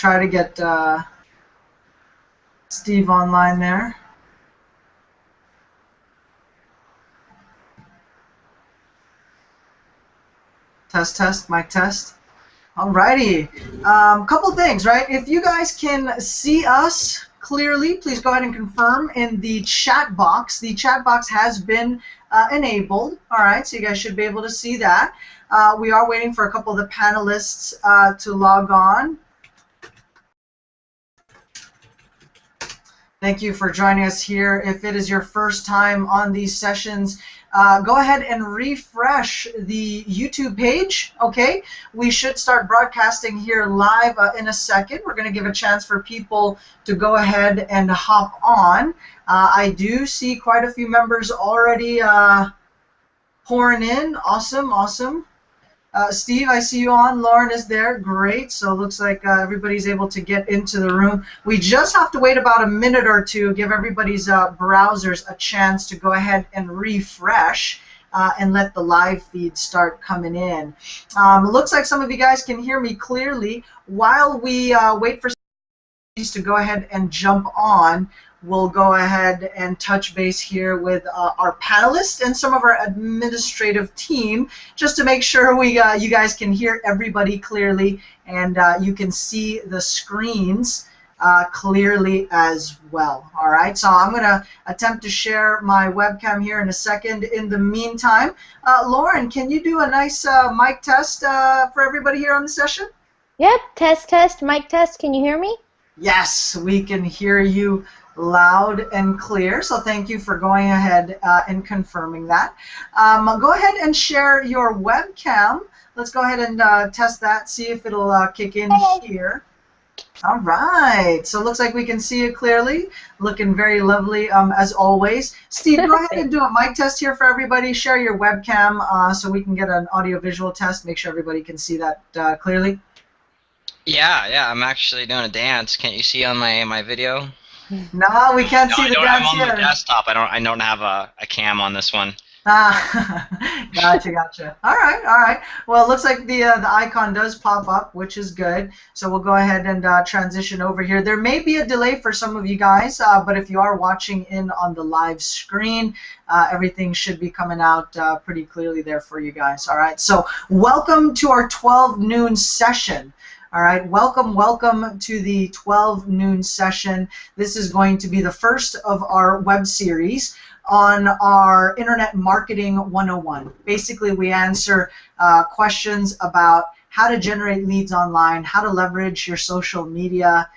try to get Steve online there. Test, test, mic test. Alrighty. Couple things, right? If you guys can see us clearly, please go ahead and confirm in the chat box. The chat box has been enabled. All right, so you guys should be able to see that. We are waiting for a couple of the panelists to log on. Thank you for joining us here. If it is your first time on these sessions, go ahead and refresh the YouTube page, okay? We should start broadcasting here live in a second. We're going to give a chance for people to go ahead and hop on. I do see quite a few members already pouring in. Awesome, awesome. Steve, I see you on. Lauren is there. Great. So it looks like everybody's able to get into the room. We just have to wait about a minute or two, give everybody's browsers a chance to go ahead and refresh and let the live feed start coming in. It looks like some of you guys can hear me clearly. While we wait for to go ahead and jump on, we'll go ahead and touch base here with our panelists and some of our administrative team, just to make sure you guys can hear everybody clearly and you can see the screens clearly as well. All right, so I'm going to attempt to share my webcam here in a second. In the meantime, Lauren, can you do a nice mic test for everybody here on the session? Yep, test, test, mic test. Can you hear me? Yes, we can hear you loud and clear, so thank you for going ahead and confirming that. Go ahead and share your webcam. Let's go ahead and test that, see if it'll kick in here. All right, so it looks like we can see you clearly, looking very lovely as always. Steve, go ahead and do a mic test here for everybody. Share your webcam so we can get an audio-visual test, make sure everybody can see that clearly. Yeah, I'm actually doing a dance. Can't you see on my video? No, we can't see the dance I'm on here. the desktop. I don't have a cam on this one. Gotcha. All right. Well, it looks like the icon does pop up, which is good. So we'll go ahead and transition over here. There may be a delay for some of you guys, but if you are watching in on the live screen, everything should be coming out pretty clearly there for you guys. All right. So welcome to our 12 noon session. All right, welcome to the 12 noon session. This is going to be the first of our web series on our Internet Marketing 101. Basically, we answer questions about how to generate leads online, how to leverage your social media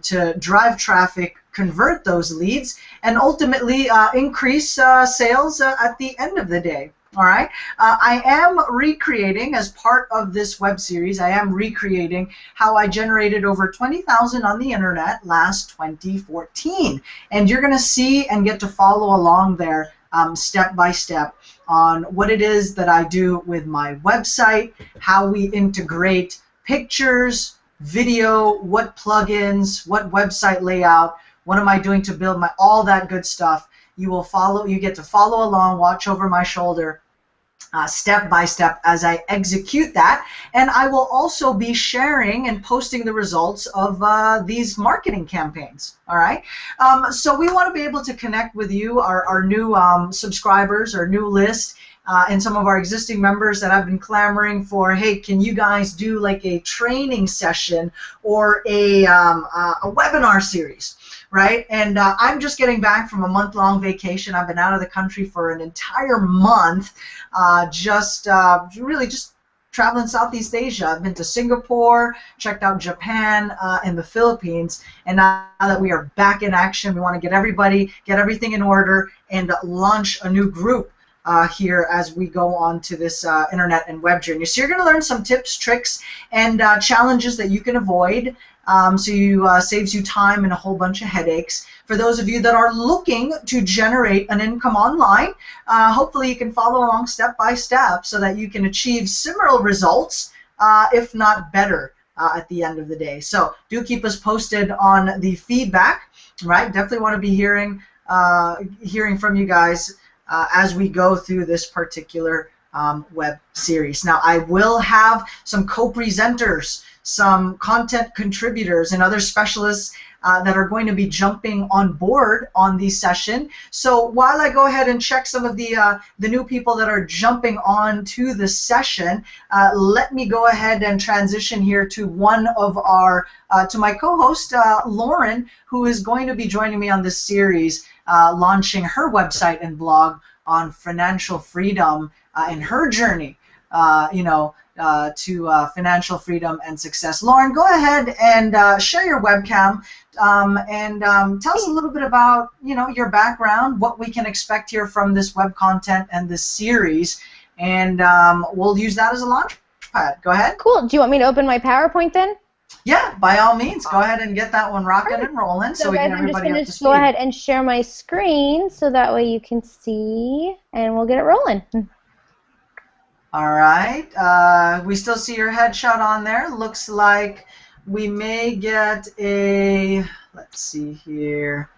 to drive traffic, convert those leads, and ultimately increase sales at the end of the day. All right. I am recreating, as part of this web series, I am recreating how I generated over 20,000 on the internet last 2014. And you're going to see and get to follow along there step by step on what it is that I do with my website, how we integrate pictures, video, what plugins, what website layout, what am I doing to build all that good stuff. You get to follow along, watch over my shoulder step by step as I execute that, and I will also be sharing and posting the results of these marketing campaigns. All right, so we want to be able to connect with you, our new subscribers, our new list, and some of our existing members that have been clamoring for, hey, can you guys do like a training session or a webinar series? Right, and I'm just getting back from a month-long vacation. I've been out of the country for an entire month, really just traveling Southeast Asia. I've been to Singapore, checked out Japan and the Philippines, and now that we are back in action, we want to get everything in order and launch a new group here as we go on to this internet and web journey. So you're going to learn some tips, tricks, and challenges that you can avoid. So you saves you time and a whole bunch of headaches. For those of you that are looking to generate an income online, hopefully you can follow along step by step so that you can achieve similar results, if not better, at the end of the day. So do keep us posted on the feedback. Right? Definitely want to be hearing from you guys as we go through this particular web series. Now, I will have some co-presenters, some content contributors, and other specialists that are going to be jumping on board on the session. So while I go ahead and check some of the new people that are jumping on to the session, let me go ahead and transition here to one of our, to my co-host, Lauren, who is going to be joining me on this series, launching her website and blog on financial freedom in her journey, to financial freedom and success. Lauren, go ahead and share your webcam and tell us a little bit about, your background, what we can expect here from this web content and this series, and we'll use that as a launch pad. Go ahead. Cool. Do you want me to open my PowerPoint then? Yeah, by all means. Go ahead and get that one rocking and rolling so we guys, get I'm just everybody going up to to speed. go ahead and share my screen so that way you can see, and we'll get it rolling. All right. We still see your headshot on there. Looks like we may get a, let's see here.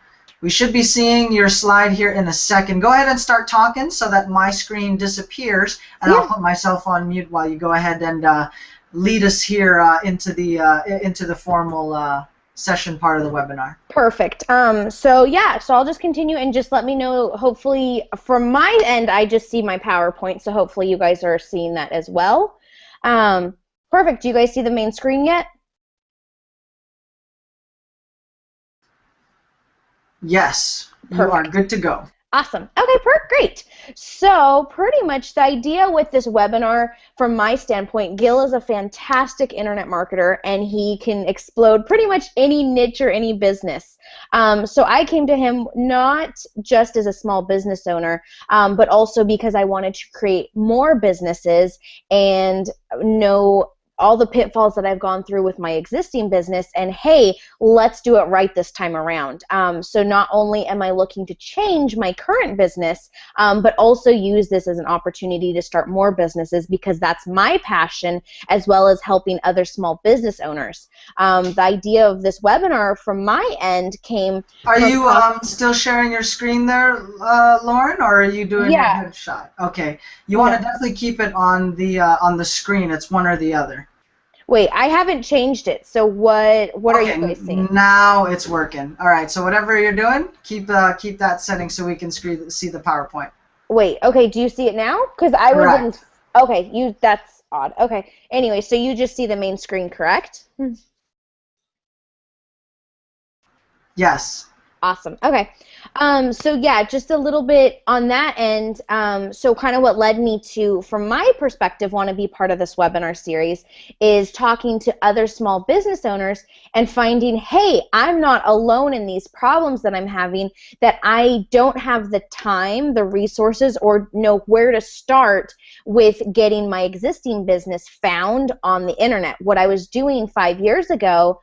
We should be seeing your slide here in a second. Go ahead and start talking so that my screen disappears, and I'll put myself on mute while you go ahead and lead us here into the formal session part of the webinar. Perfect. So I'll just continue and just let me know. Hopefully, from my end, I just see my PowerPoint, so hopefully you guys are seeing that as well. Perfect. Do you guys see the main screen yet? Yes, you are good to go. Awesome. Okay, great. So pretty much the idea with this webinar, from my standpoint, Gil is a fantastic internet marketer, and he can explode pretty much any niche or any business. So I came to him not just as a small business owner, but also because I wanted to create more businesses and know all the pitfalls that I've gone through with my existing business, and hey, let's do it right this time around. So not only am I looking to change my current business, but also use this as an opportunity to start more businesses, because that's my passion, as well as helping other small business owners. The idea of this webinar from my end came Are you still sharing your screen there, Lauren, or are you doing your headshot? Okay. You want to definitely keep it on the screen. It's one or the other. Wait, I haven't changed it. So what are you guys seeing? Now it's working. All right. So whatever you're doing, keep that setting so we can see the PowerPoint. Wait. Okay. Do you see it now? Because I wasn't. Okay. That's odd. Okay. Anyway, so you just see the main screen, correct? Yes. Awesome. Okay. So just a little bit on that end. So kind of what led me to, from my perspective, want to be part of this webinar series is talking to other small business owners and finding, hey, I'm not alone in these problems that I'm having, that I don't have the time, the resources, or know where to start with getting my existing business found on the internet. What I was doing 5 years ago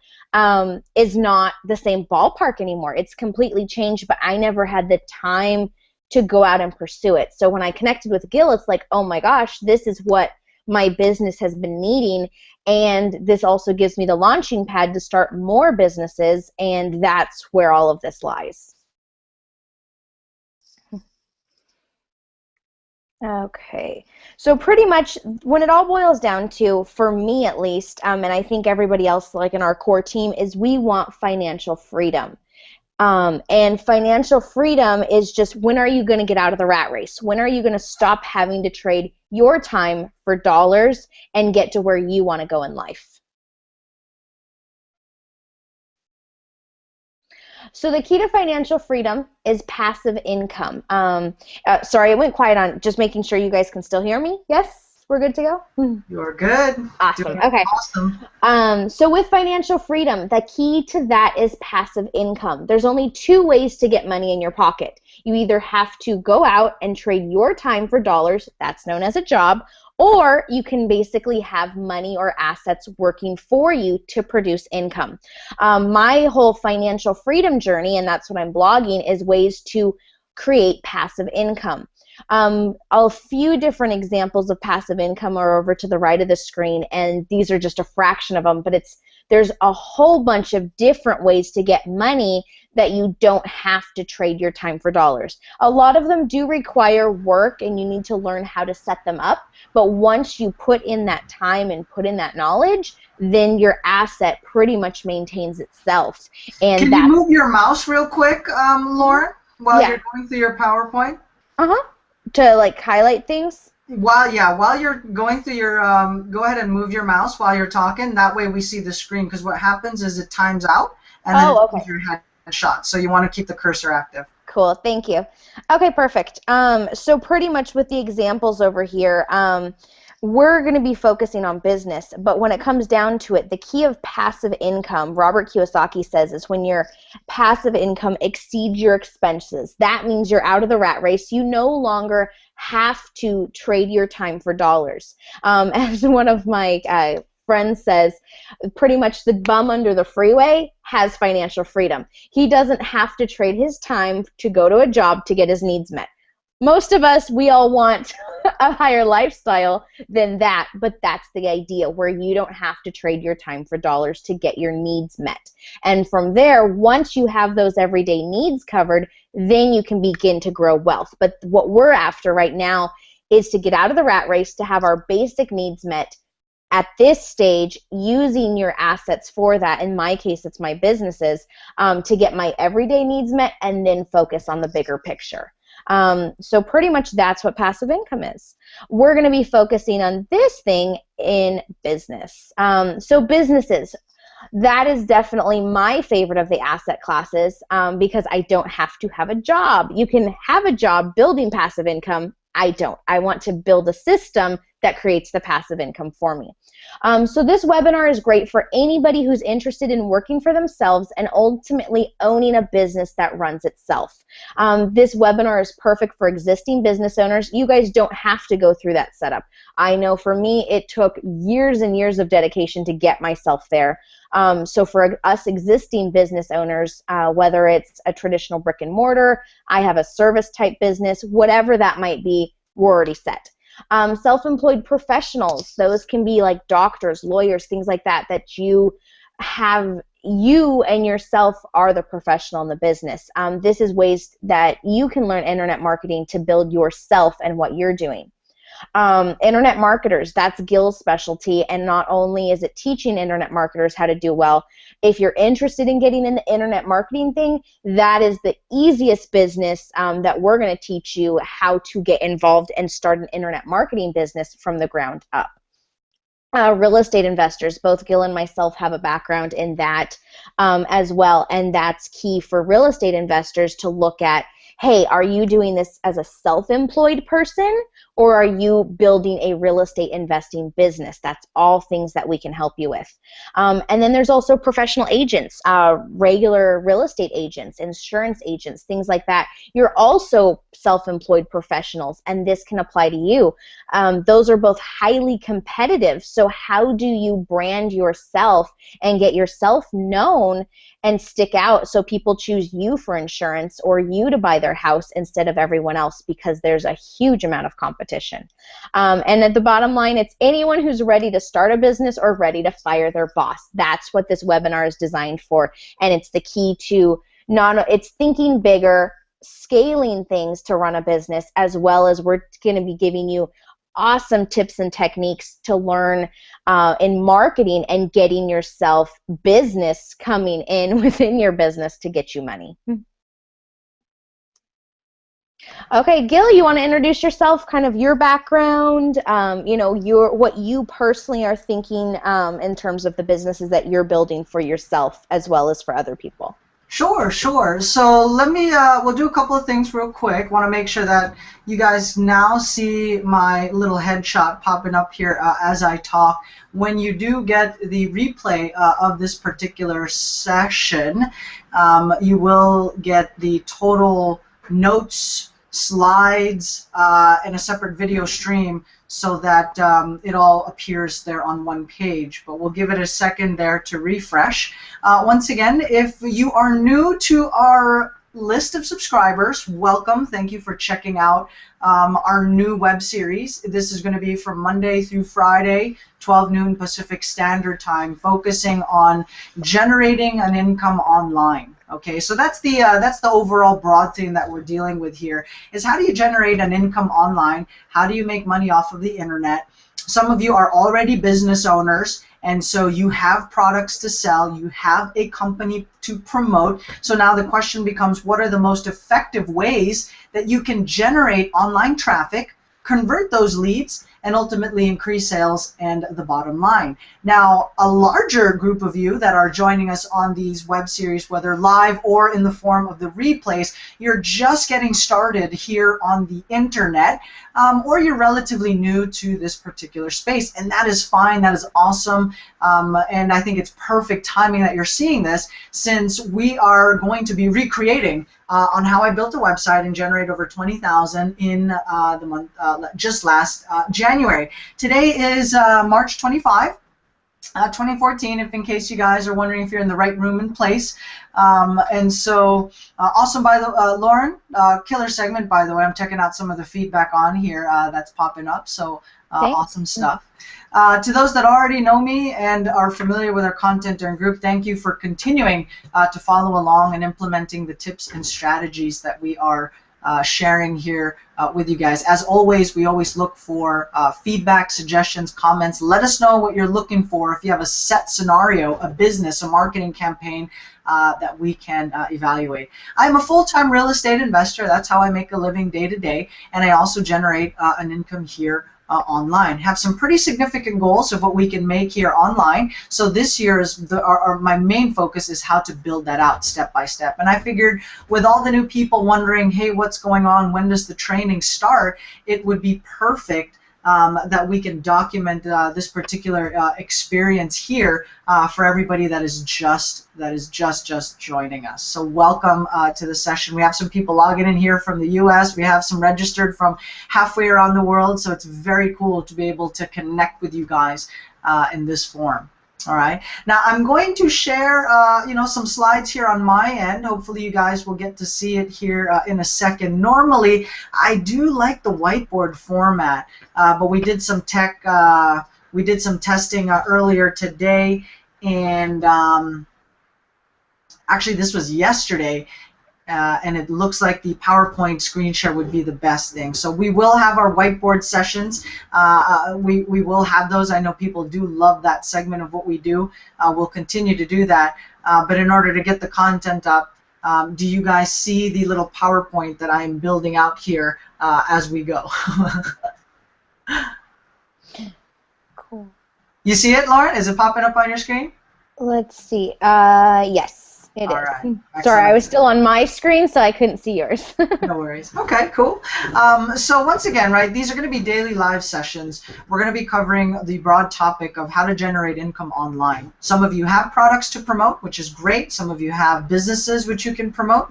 is not the same ballpark anymore. It's completely changed, but I never had the time to go out and pursue it. So when I connected with Gil, it's like, oh my gosh, this is what my business has been needing, and this also gives me the launching pad to start more businesses, and that's where all of this lies. Okay, so pretty much when it all boils down to, for me at least, and I think everybody else like in our core team, is we want financial freedom. And financial freedom is just, when are you going to get out of the rat race? When are you going to stop having to trade your time for dollars and get to where you want to go in life? So the key to financial freedom is passive income. Sorry, it went quiet on just making sure you guys can still hear me. Yes? We're good to go? You're good. Awesome. Okay. Awesome. So with financial freedom, the key to that is passive income. There's only two ways to get money in your pocket. You either have to go out and trade your time for dollars, that's known as a job, or you can basically have money or assets working for you to produce income. My whole financial freedom journey, and that's what I'm blogging, is ways to create passive income. A few different examples of passive income are over to the right of the screen, and these are just a fraction of them, but there's a whole bunch of different ways to get money that you don't have to trade your time for dollars. A lot of them do require work, and you need to learn how to set them up, but once you put in that time and put in that knowledge, then your asset pretty much maintains itself. And can you move your mouse real quick, Lauren, while Yeah. you're going through your PowerPoint? To like highlight things? While you're going through your, go ahead and move your mouse while you're talking. That way we see the screen, because what happens is it times out, and then Oh, it okay. your headshot. So you want to keep the cursor active. Cool, thank you. Okay, perfect. So pretty much with the examples over here, we're going to be focusing on business, but when it comes down to it, the key of passive income, Robert Kiyosaki says, is when your passive income exceeds your expenses. That means you're out of the rat race. You no longer have to trade your time for dollars. As one of my friends says, pretty much the bum under the freeway has financial freedom. He doesn't have to trade his time to go to a job to get his needs met. Most of us, we all want a higher lifestyle than that, but that's the idea, where you don't have to trade your time for dollars to get your needs met. And from there, once you have those everyday needs covered, then you can begin to grow wealth. But what we're after right now is to get out of the rat race, to have our basic needs met at this stage, using your assets for that. In my case, it's my businesses, to get my everyday needs met and then focus on the bigger picture. So pretty much that's what passive income is. We're going to be focusing on this thing in business. So businesses, that is definitely my favorite of the asset classes, because I don't have to have a job. You can have a job building passive income. I don't. I want to build a system that creates the passive income for me. So this webinar is great for anybody who's interested in working for themselves and ultimately owning a business that runs itself. This webinar is perfect for existing business owners. You guys don't have to go through that setup. I know for me, it took years and years of dedication to get myself there. So for us existing business owners, whether it's a traditional brick and mortar, I have a service type business, whatever that might be, we're already set. Self-employed professionals, those can be like doctors, lawyers, things like that, that you and yourself are the professional in the business. This is ways that you can learn internet marketing to build yourself and what you're doing. Internet marketers, that's Gil's specialty, and not only is it teaching internet marketers how to do well, if you're interested in getting in the internet marketing thing, that is the easiest business that we're going to teach you how to get involved and start an internet marketing business from the ground up. Real estate investors, both Gil and myself have a background in that as well, and that's key for real estate investors to look at, hey, are you doing this as a self-employed person, or are you building a real estate investing business? That's all things that we can help you with. And then there's also professional agents, regular real estate agents, insurance agents, things like that. You're also self-employed professionals, and this can apply to you. Those are both highly competitive, so how do you brand yourself and get yourself known and stick out so people choose you for insurance or you to buy their house instead of everyone else, because there's a huge amount of competition. And at the bottom line, it's anyone who's ready to start a business or ready to fire their boss. That's what this webinar is designed for, and it's the key to it's thinking bigger, scaling things to run a business, as well as we're going to be giving you awesome tips and techniques to learn in marketing and getting yourself business coming in within your business to get you money. Okay, Gil, you want to introduce yourself, kind of your background, what you personally are thinking in terms of the businesses that you're building for yourself as well as for other people. Sure. So let me, we'll do a couple of things real quick. Want to make sure that you guys now see my little headshot popping up here as I talk. When you do get the replay of this particular session, you will get the total notes, slides, and a separate video stream, so that it all appears there on one page. But we'll give it a second there to refresh. Once again, if you are new to our list of subscribers, welcome. Thank you for checking out our new web series. This is going to be from Monday through Friday, 12 noon Pacific Standard Time, focusing on generating an income online. Okay, so that's the overall broad thing that we're dealing with here, is how do you generate an income online? How do you make money off of the internet? Some of you are already business owners, and so you have products to sell, you have a company to promote. So now the question becomes, what are the most effective ways that you can generate online traffic, convert those leads, and ultimately increase sales and the bottom line? Now, a larger group of you that are joining us on these web series, whether live or in the form of the replays, you're just getting started here on the internet, or you're relatively new to this particular space, and that is fine, that is awesome, and I think it's perfect timing that you're seeing this, since we are going to be recreating on how I built a website and generate over 20,000 in the month just last January. Today is March 25, 2014, if in case you guys are wondering if you're in the right room and place. And so awesome, by the Lauren, killer segment, by the way. I'm checking out some of the feedback on here that's popping up, so awesome stuff. To those that already know me and are familiar with our content during group, thank you for continuing to follow along and implementing the tips and strategies that we are sharing here with you guys. As always, we always look for feedback, suggestions, comments. Let us know what you're looking for. If you have a set scenario, a business, a marketing campaign that we can evaluate. I'm a full-time real estate investor. That's how I make a living day to day, and I also generate an income here online. Have some pretty significant goals of what we can make here online. So this year is my main focus is how to build that out step by step. And I figured with all the new people wondering, hey, what's going on? When does the training start? It would be perfect that we can document this particular experience here for everybody that is just joining us. So welcome to the session. We have some people logging in here from the U.S. We have some registered from halfway around the world. So it's very cool to be able to connect with you guys in this form. All right. Now I'm going to share, some slides here on my end. Hopefully you guys will get to see it here in a second. Normally, I do like the whiteboard format, but we did some testing earlier today, and actually this was yesterday. And it looks like the PowerPoint screen share would be the best thing. So we will have our whiteboard sessions. We will have those. I know people do love that segment of what we do. We'll continue to do that. But in order to get the content up, do you guys see the little PowerPoint that I'm building out here as we go? Cool. You see it, Lauren? Is it popping up on your screen? Let's see. Yes. It is. Right. Sorry, I was still on my screen, so I couldn't see yours. No worries. Okay, cool. So once again, right, these are going to be daily live sessions. We're going to be covering the broad topic of how to generate income online. Some of you have products to promote, which is great. Some of you have businesses which you can promote.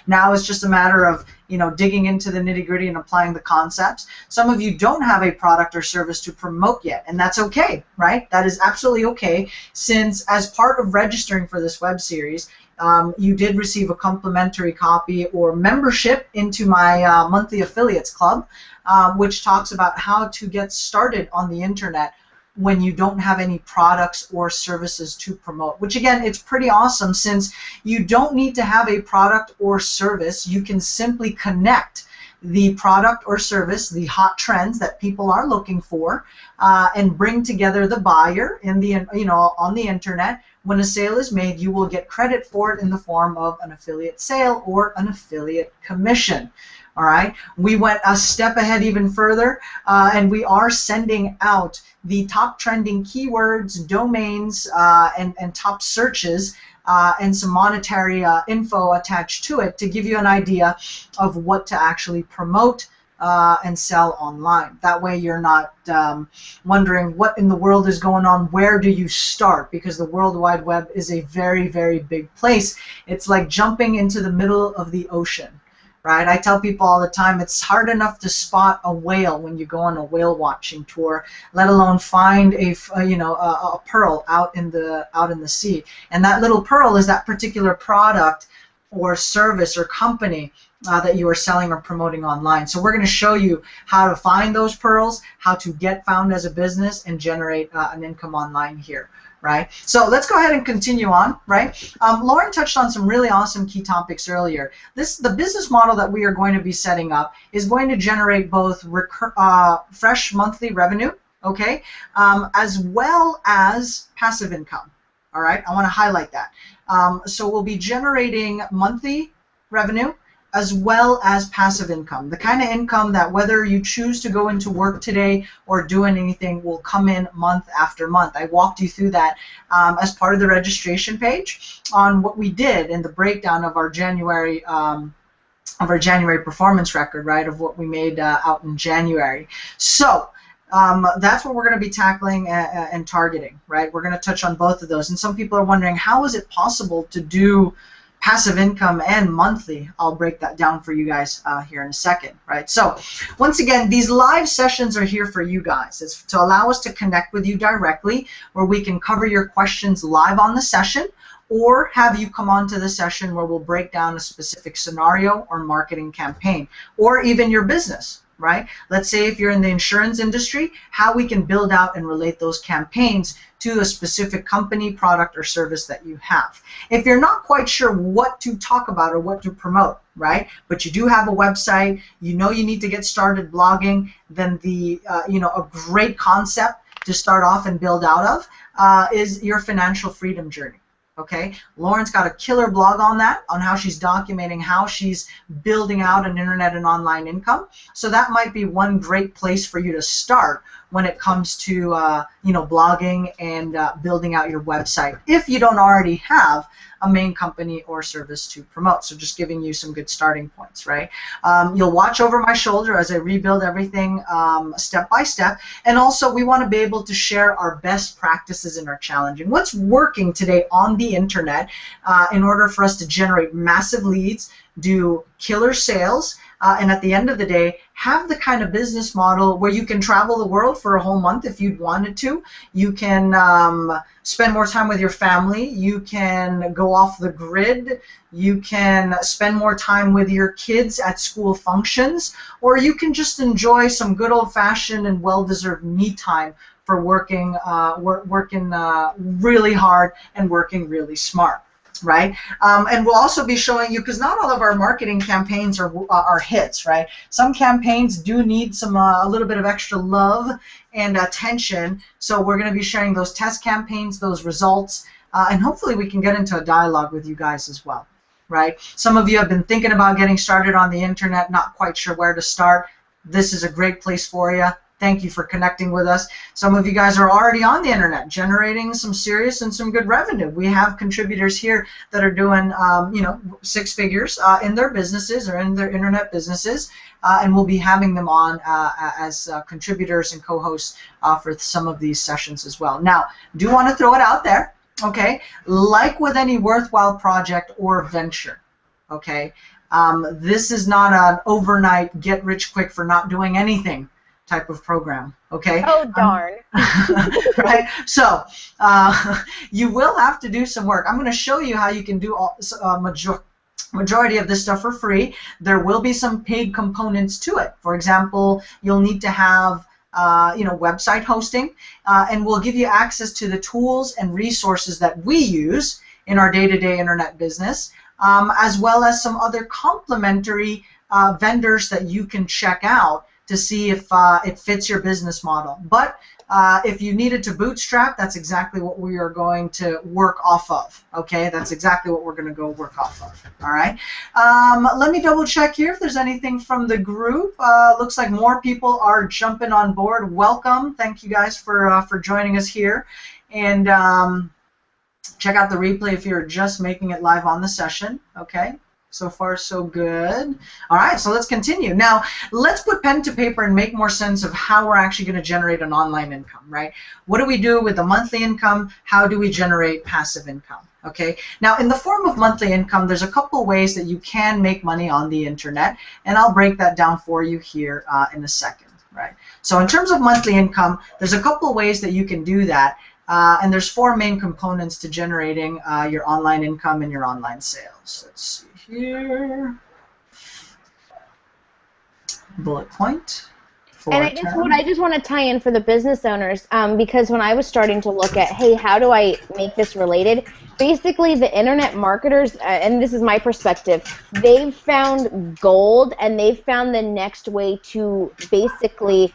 Now it's just a matter of digging into the nitty-gritty and applying the concepts. Some of you don't have a product or service to promote yet, and that's okay, right? That is absolutely okay, since as part of registering for this web series, you did receive a complimentary copy or membership into my monthly affiliates club, which talks about how to get started on the internet when you don't have any products or services to promote, which again, it's pretty awesome, since you don't need to have a product or service. You can simply connect the product or service, the hot trends that people are looking for, and bring together the buyer in the on the internet. When a sale is made, you will get credit for it in the form of an affiliate sale or an affiliate commission. All right, we went a step ahead even further, and we are sending out the top trending keywords, domains, and top searches, and some monetary info attached to it to give you an idea of what to actually promote and sell online. That way you're not wondering what in the world is going on, where do you start, because the World Wide Web is a very, very big place. It's like jumping into the middle of the ocean. Right? I tell people all the time, it's hard enough to spot a whale when you go on a whale watching tour, let alone find a pearl out in the sea. And that little pearl is that particular product or service or company that you are selling or promoting online. So we're going to show you how to find those pearls, how to get found as a business and generate an income online here. right? So let's go ahead and continue on, right? Lauren touched on some really awesome key topics earlier. The business model that we are going to be setting up is going to generate both fresh monthly revenue, okay, as well as passive income. All right, I want to highlight that. So we'll be generating monthly revenue as well as passive income. The kind of income that whether you choose to go into work today or doing anything will come in month after month. I walked you through that as part of the registration page on what we did in the breakdown of our January performance record, right, of what we made out in January. So that's what we're going to be tackling and targeting, right? We're going to touch on both of those. And some people are wondering, how is it possible to do passive income and monthly? I'll break that down for you guys here in a second, right? So once again, these live sessions are here for you guys. It's to allow us to connect with you directly, where we can cover your questions live on the session, or have you come on to the session where we'll break down a specific scenario or marketing campaign, or even your business, right? Let's say if you're in the insurance industry, how we can build out and relate those campaigns to a specific company, product, or service that you have. If you're not quite sure what to talk about or what to promote, right, but you do have a website, you know you need to get started blogging, then a great concept to start off and build out of is your financial freedom journey. Okay, Lauren's got a killer blog on that, on how she's documenting how she's building out an internet and online income. So that might be one great place for you to start when it comes to blogging and building out your website, if you don't already have a main company or service to promote. So just giving you some good starting points, right? You'll watch over my shoulder as I rebuild everything step by step. And also we want to be able to share our best practices and our challenging. What's working today on the internet in order for us to generate massive leads, do killer sales, and at the end of the day, have the kind of business model where you can travel the world for a whole month if you wanted to. You can spend more time with your family. You can go off the grid. You can spend more time with your kids at school functions, or you can just enjoy some good old-fashioned and well-deserved me time for working really hard and working really smart. Right, and we'll also be showing you, because not all of our marketing campaigns are hits, right? Some campaigns do need some a little bit of extra love and attention. So we're going to be sharing those test campaigns, those results, and hopefully we can get into a dialogue with you guys as well, right? Some of you have been thinking about getting started on the internet, not quite sure where to start. This is a great place for you. Thank you for connecting with us. Some of you guys are already on the internet, generating some serious and some good revenue. We have contributors here that are doing, 6 figures in their businesses or in their internet businesses, and we'll be having them on as contributors and co-hosts for some of these sessions as well. Now, do want to throw it out there, okay? Like with any worthwhile project or venture, okay? This is not an overnight get-rich-quick for not doing anything type of program, okay? Oh, darn. Right? So you will have to do some work. I'm going to show you how you can do majority of this stuff for free. There will be some paid components to it. For example, you'll need to have website hosting, and we'll give you access to the tools and resources that we use in our day-to-day internet business, as well as some other complementary vendors that you can check out to see if it fits your business model. But if you needed to bootstrap, that's exactly what we are going to work off of, okay? That's exactly what we're going to go work off of, all right? Let me double check here if there's anything from the group. Looks like more people are jumping on board. Welcome. Thank you guys for joining us here. And check out the replay if you're just making it live on the session, okay? So far, so good. All right, so let's continue. Now, let's put pen to paper and make more sense of how we're actually going to generate an online income, right? What do we do with the monthly income? How do we generate passive income? Okay. Now, in the form of monthly income, there's a couple ways that you can make money on the internet, and I'll break that down for you here in a second, right? So in terms of monthly income, there's a couple ways that you can do that. And there's 4 main components to generating your online income and your online sales. Let's see here. Bullet point. And I just want to tie in for the business owners, because when I was starting to look at, hey, how do I make this related? Basically, the internet marketers, and this is my perspective, they've found gold, and they've found the next way to basically,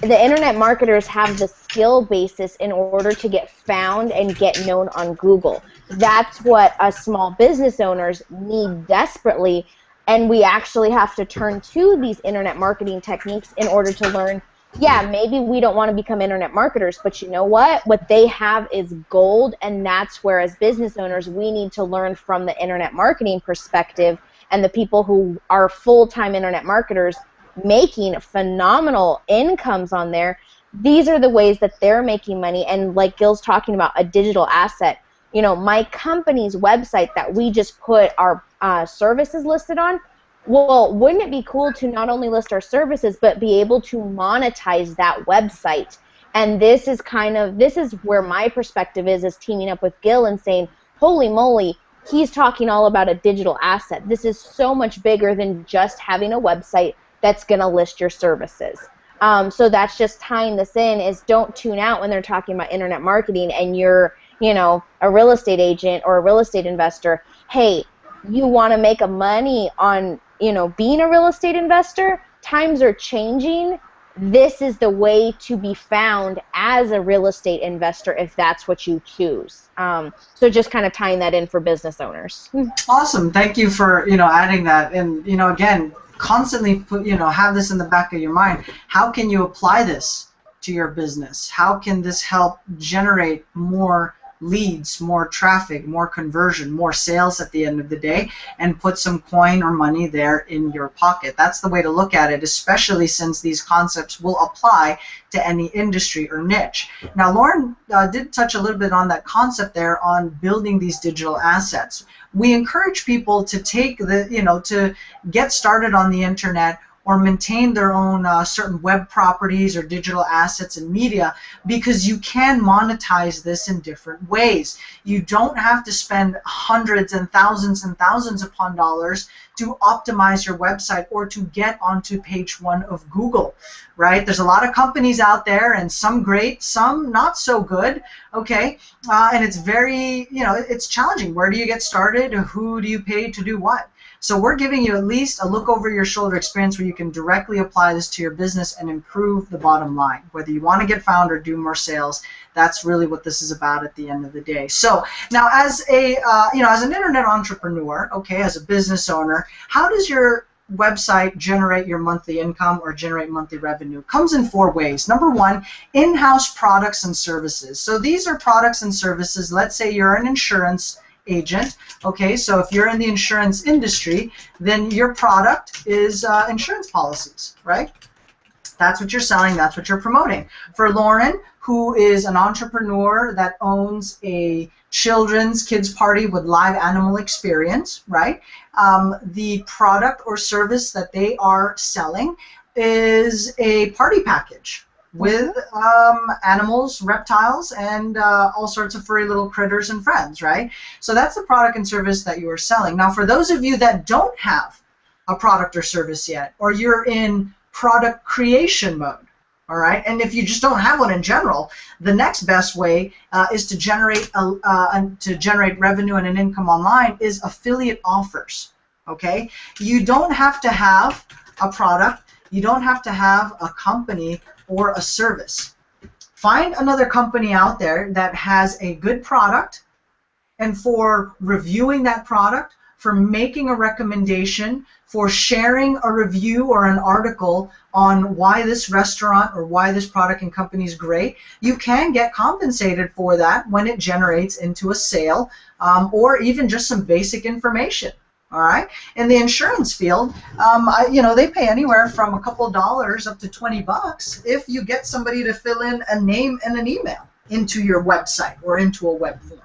the internet marketers have the skill basis in order to get found and get known on Google. That's what us small business owners need desperately. And we actually have to turn to these internet marketing techniques in order to learn, yeah, maybe we don't want to become internet marketers, but you know what? What they have is gold, and that's where, as business owners, we need to learn from the internet marketing perspective and the people who are full-time internet marketers making phenomenal incomes on there. These are the ways that they're making money, and like Gil's talking about, a digital asset. You know, my company's website that we just put our services listed on, well, wouldn't it be cool to not only list our services, but be able to monetize that website? And this is where my perspective is teaming up with Gil and saying, holy moly, he's talking all about a digital asset. This is so much bigger than just having a website that's going to list your services. So that's just tying this in, is don't tune out when they're talking about internet marketing and you're, you know, a real estate agent or a real estate investor. Hey, you want to make a money on, you know, being a real estate investor? Times are changing. This is the way to be found as a real estate investor if that's what you choose. So just kind of tying that in for business owners. Awesome. Thank you for, adding that. And, again, constantly have this in the back of your mind. How can you apply this to your business? How can this help generate more leads, more traffic, more conversion, more sales at the end of the day, and put some coin or money there in your pocket? That's the way to look at it, especially since these concepts will apply to any industry or niche. Now, Lauren did touch a little bit on that concept there on building these digital assets. We encourage people to take to get started on the internet or maintain their own certain web properties or digital assets and media, because you can monetize this in different ways. You don't have to spend hundreds and thousands upon dollars to optimize your website or to get onto page 1 of Google, right? There's a lot of companies out there, and some great, some not so good, okay? And it's very, it's challenging. Where do you get started? Who do you pay to do what? So we're giving you at least a look over your shoulder experience where you can directly apply this to your business and improve the bottom line. Whether you want to get found or do more sales, that's really what this is about at the end of the day. So now, as a as an internet entrepreneur, okay, as a business owner, how does your website generate your monthly income or generate monthly revenue? Comes in 4 ways. Number 1, in-house products and services. So these are products and services. Let's say you're an insurance agent. Okay, so if you're in the insurance industry, then your product is insurance policies, right? That's what you're selling, that's what you're promoting. For Lauren, who is an entrepreneur that owns a children's kids party with live animal experience, right? The product or service that they are selling is a party package with animals, reptiles, and all sorts of furry little critters and friends, right? So that's the product and service that you are selling. Now, for those of you that don't have a product or service yet, or you're in product creation mode, all right, and if you just don't have one in general, the next best way is to generate revenue and an income online is affiliate offers, okay? You don't have to have a product, you don't have to have a company or a service. Find another company out there that has a good product, and for reviewing that product, for making a recommendation, for sharing a review or an article on why this restaurant or why this product and company is great, you can get compensated for that when it generates into a sale, or even just some basic information. All right. In the insurance field, they pay anywhere from a couple dollars up to $20 if you get somebody to fill in a name and an email into your website or into a web form.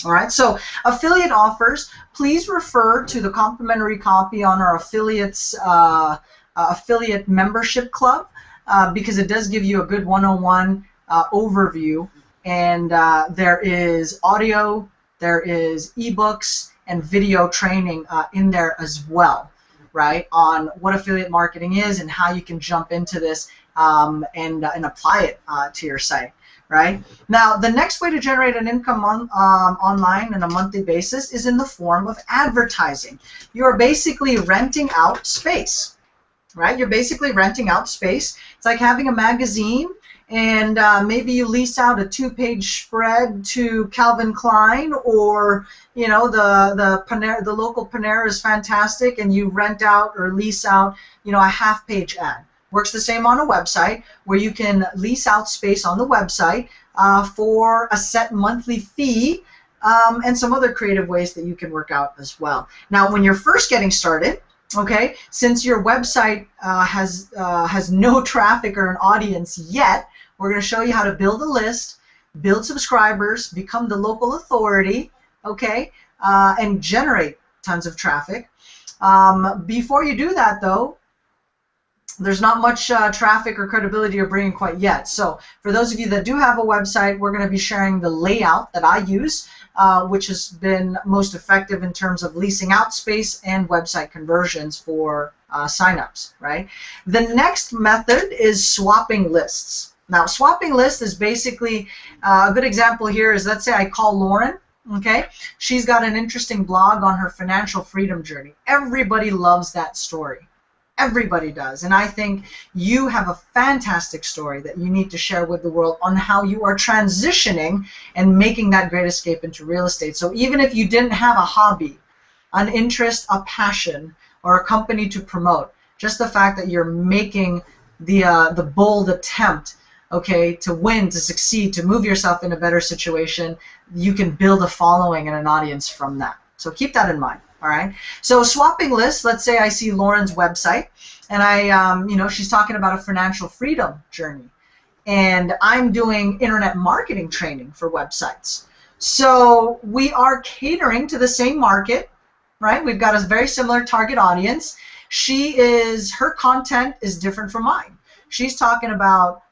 All right. So affiliate offers, please refer to the complimentary copy on our affiliate membership club, because it does give you a good 101 overview, and there is audio, there is ebooks, and video training in there as well, right, on what affiliate marketing is and how you can jump into this and apply it to your site. Right? Now, the next way to generate an income online on a monthly basis is in the form of advertising. You're basically renting out space, right? You're basically renting out space. It's like having a magazine, and maybe you lease out a 2-page spread to Calvin Klein, or you know the local Panera is fantastic, and you rent out or lease out a half-page ad. Works the same on a website, where you can lease out space on the website for a set monthly fee, and some other creative ways that you can work out as well. Now, when you're first getting started, okay, since your website has no traffic or an audience yet, we're going to show you how to build a list, build subscribers, become the local authority, okay, and generate tons of traffic. Before you do that, though, there's not much traffic or credibility you're bringing quite yet. So for those of you that do have a website, we're going to be sharing the layout that I use, which has been most effective in terms of leasing out space and website conversions for signups, right? The next method is swapping lists. Now, swapping lists is basically a good example here is, let's say I call Lauren. Okay, she's got an interesting blog on her financial freedom journey. Everybody loves that story. Everybody does, and I think you have a fantastic story that you need to share with the world on how you are transitioning and making that great escape into real estate. So even if you didn't have a hobby, an interest, a passion, or a company to promote, just the fact that you're making the bold attempt, okay, to win, to succeed, to move yourself in a better situation, you can build a following and an audience from that. So keep that in mind. All right. So swapping lists. Let's say I see Lauren's website, and she's talking about a financial freedom journey, and I'm doing internet marketing training for websites. So we are catering to the same market, right? We've got a very similar target audience. Her content is different from mine. She's talking about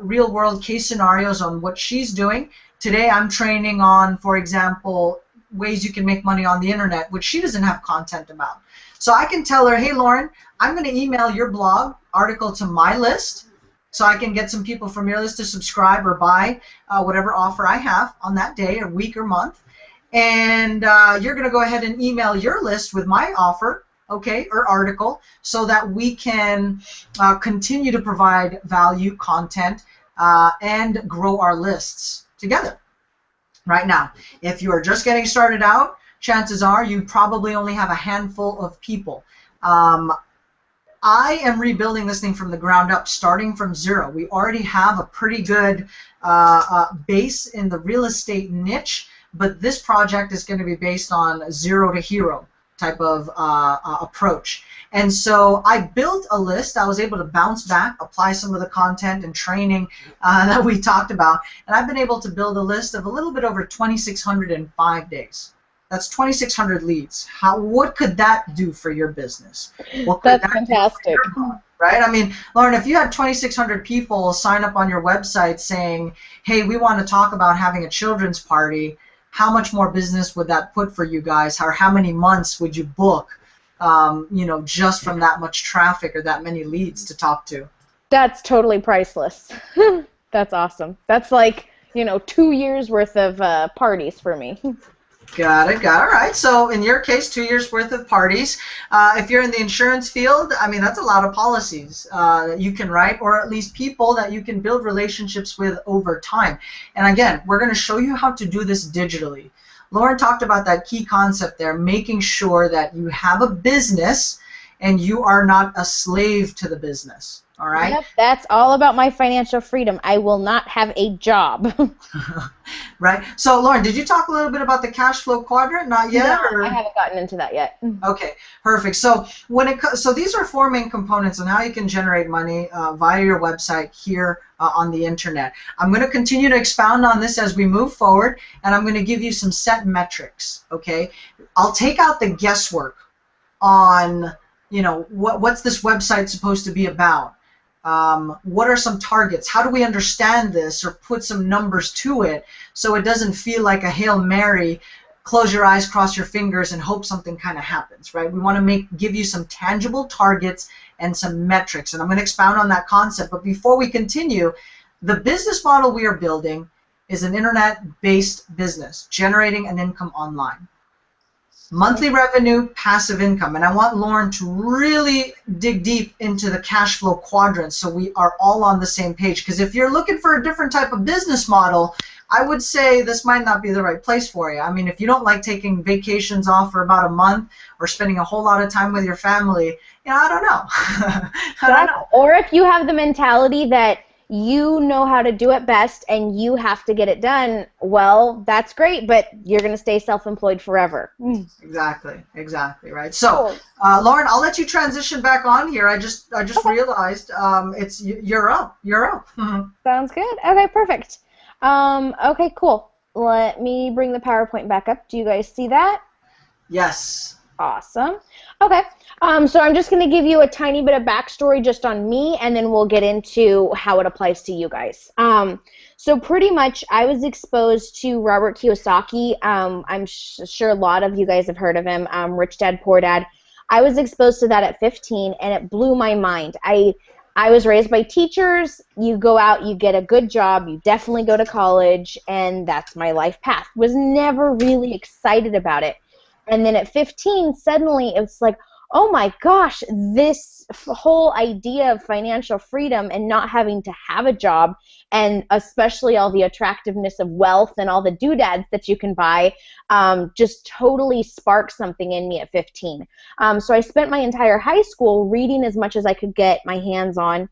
real-world case scenarios on what she's doing. Today, I'm training on, for example, ways you can make money on the internet, which she doesn't have content about. So I can tell her, hey, Lauren, I'm going to email your blog article to my list so I can get some people from your list to subscribe or buy whatever offer I have on that day or week or month. And you're going to go ahead and email your list with my offer, okay, or article, so that we can continue to provide value, content, and grow our lists together. Right now, if you are just getting started out, chances are you probably only have a handful of people. I am rebuilding this thing from the ground up, starting from zero. We already have a pretty good base in the real estate niche, but this project is going to be based on zero to hero type of approach. And so I built a list. I was able to bounce back, apply some of the content and training that we talked about, and I've been able to build a list of a little bit over 2,600 in 5 days. That's 2,600 leads. What could that do for your business? What could That's fantastic. Right? I mean, Lauren, if you had 2,600 people sign up on your website saying, hey, we want to talk about having a children's party, how much more business would that put for you guys? Or how many months would you book, just from that much traffic or that many leads to talk to? That's totally priceless. That's awesome. That's like, 2 years worth of parties for me. Got it. All right. So in your case, 2 years worth of parties. If you're in the insurance field, I mean, that's a lot of policies that you can write, or at least people that you can build relationships with over time. And again, we're going to show you how to do this digitally. Lauren talked about that key concept there, making sure that you have a business and you are not a slave to the business. All right? Yep, that's all about my financial freedom. I will not have a job. Right. So, Lauren, did you talk a little bit about the cash flow quadrant? Not yet? No, I haven't gotten into that yet. Okay, perfect. So so these are 4 main components on how you can generate money via your website here on the internet. I'm going to continue to expound on this as we move forward, and I'm going to give you some set metrics. Okay, I'll take out the guesswork on what's this website supposed to be about. What are some targets? How do we understand this or put some numbers to it so it doesn't feel like a Hail Mary, close your eyes, cross your fingers, and hope something kind of happens, right? We want to give you some tangible targets and some metrics. And I'm going to expound on that concept. But before we continue, the business model we are building is an internet-based business, generating an income online. Monthly revenue, passive income. And I want Lauren to really dig deep into the cash flow quadrant so we are all on the same page. Because if you're looking for a different type of business model, I would say this might not be the right place for you. I mean, if you don't like taking vacations off for about a month or spending a whole lot of time with your family, I don't know. I don't know. Or if you have the mentality that you know how to do it best and you have to get it done, well, that's great, but you're going to stay self-employed forever. Exactly, right. So, Lauren, I'll let you transition back on here. I just realized you're up. Sounds good. Okay, perfect. Okay, cool. Let me bring the PowerPoint back up. Do you guys see that? Yes. Awesome. Okay, so I'm just going to give you a tiny bit of backstory just on me, and then we'll get into how it applies to you guys. So pretty much I was exposed to Robert Kiyosaki. I'm sure a lot of you guys have heard of him, Rich Dad, Poor Dad. I was exposed to that at 15, and it blew my mind. I was raised by teachers. You go out, you get a good job, you definitely go to college, and that's my life path. Was never really excited about it. And then at 15, suddenly it's like, oh my gosh, this whole idea of financial freedom and not having to have a job, and especially all the attractiveness of wealth and all the doodads that you can buy, just totally sparked something in me at 15. So I spent my entire high school reading as much as I could get my hands on.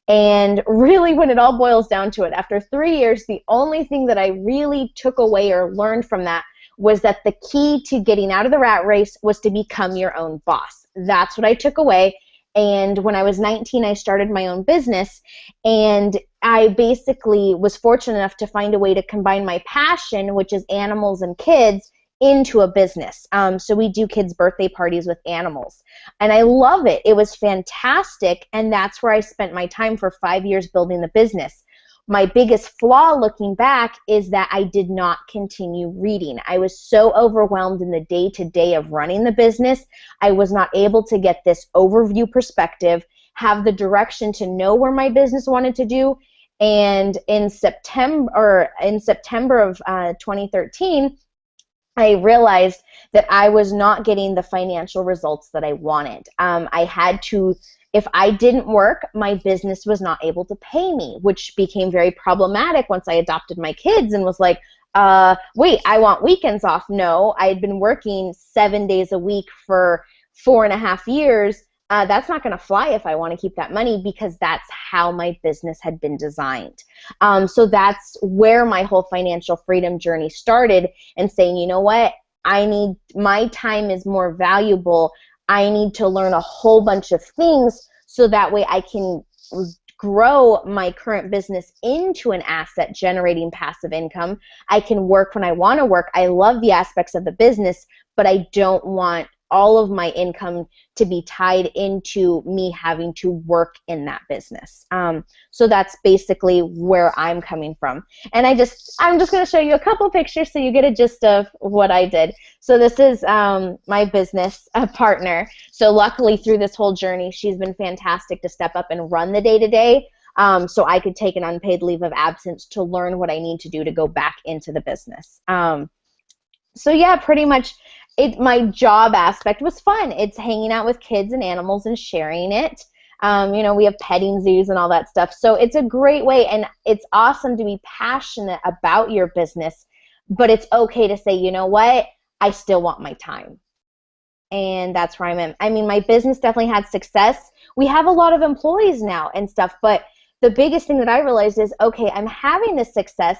And really, when it all boils down to it, after 3 years, the only thing that I really took away or learned from that was that the key to getting out of the rat race was to become your own boss. That's what I took away. And when I was 19, I started my own business, and I basically was fortunate enough to find a way to combine my passion, which is animals and kids, into a business. So we do kids' birthday parties with animals. And I love it. It was fantastic, and that's where I spent my time for 5 years building the business. My biggest flaw looking back is that I did not continue reading. I was so overwhelmed in the day-to-day of running the business, I was not able to get this overview perspective, have the direction to know where my business wanted to do. And in September of 2013, I realized that I was not getting the financial results that I wanted. I had to, if I didn't work, my business was not able to pay me, which became very problematic once I adopted my kids and was like, wait, I want weekends off. No, I had been working 7 days a week for 4.5 years. That's not going to fly if I want to keep that money, because that's how my business had been designed. So that's where my whole financial freedom journey started, and saying, you know what, my time is more valuable. I need to learn a whole bunch of things so that way I can grow my current business into an asset generating passive income. I can work when I want to work. I love the aspects of the business, but I don't want all of my income to be tied into me having to work in that business. So that's basically where I'm coming from. And I'm just going to show you a couple pictures so you get a gist of what I did. So this is my business partner. So luckily through this whole journey, she's been fantastic to step up and run the day-to-day, so I could take an unpaid leave of absence to learn what I need to do to go back into the business. So yeah, pretty much my job aspect was fun. It's hanging out with kids and animals and sharing it. We have petting zoos and all that stuff. So it's a great way, and it's awesome to be passionate about your business, but it's okay to say, you know what, I still want my time. And that's where I'm at. I mean, my business definitely had success. We have a lot of employees now and stuff, but the biggest thing that I realized is, okay, I'm having this success.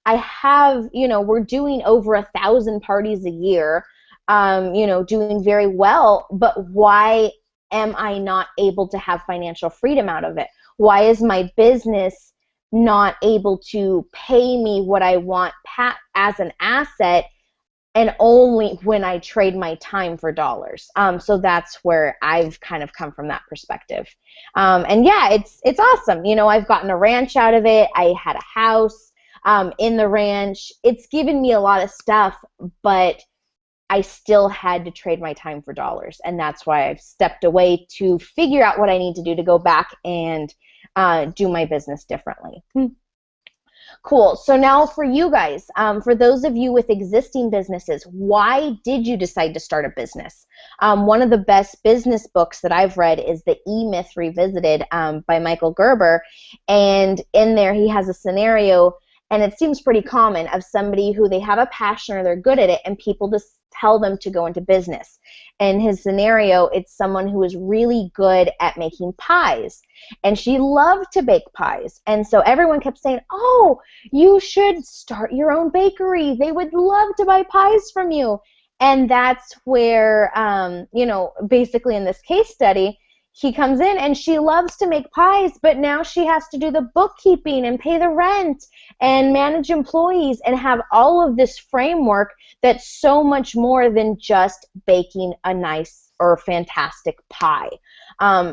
I have, we're doing over 1,000 parties a year. Doing very well, but why am I not able to have financial freedom out of it? Why is my business not able to pay me what I want as an asset, and only when I trade my time for dollars? So that's where I've kind of come from that perspective. And yeah, it's awesome. I've gotten a ranch out of it. I had a house in the ranch. It's given me a lot of stuff, but I still had to trade my time for dollars. And that's why I've stepped away to figure out what I need to do to go back and do my business differently. Cool. So now for you guys, for those of you with existing businesses, why did you decide to start a business? One of the best business books that I've read is The E-Myth Revisited by Michael Gerber. And in there he has a scenario, and it seems pretty common, of somebody who they have a passion or they're good at it, and people just tell them to go into business. In his scenario, it's someone who is really good at making pies, and she loved to bake pies. And so everyone kept saying, oh, you should start your own bakery. They would love to buy pies from you. And that's where, you know, basically in this case study, he comes in and she loves to make pies, but now she has to do the bookkeeping and pay the rent and manage employees and have all of this framework that's so much more than just baking a nice or fantastic pie.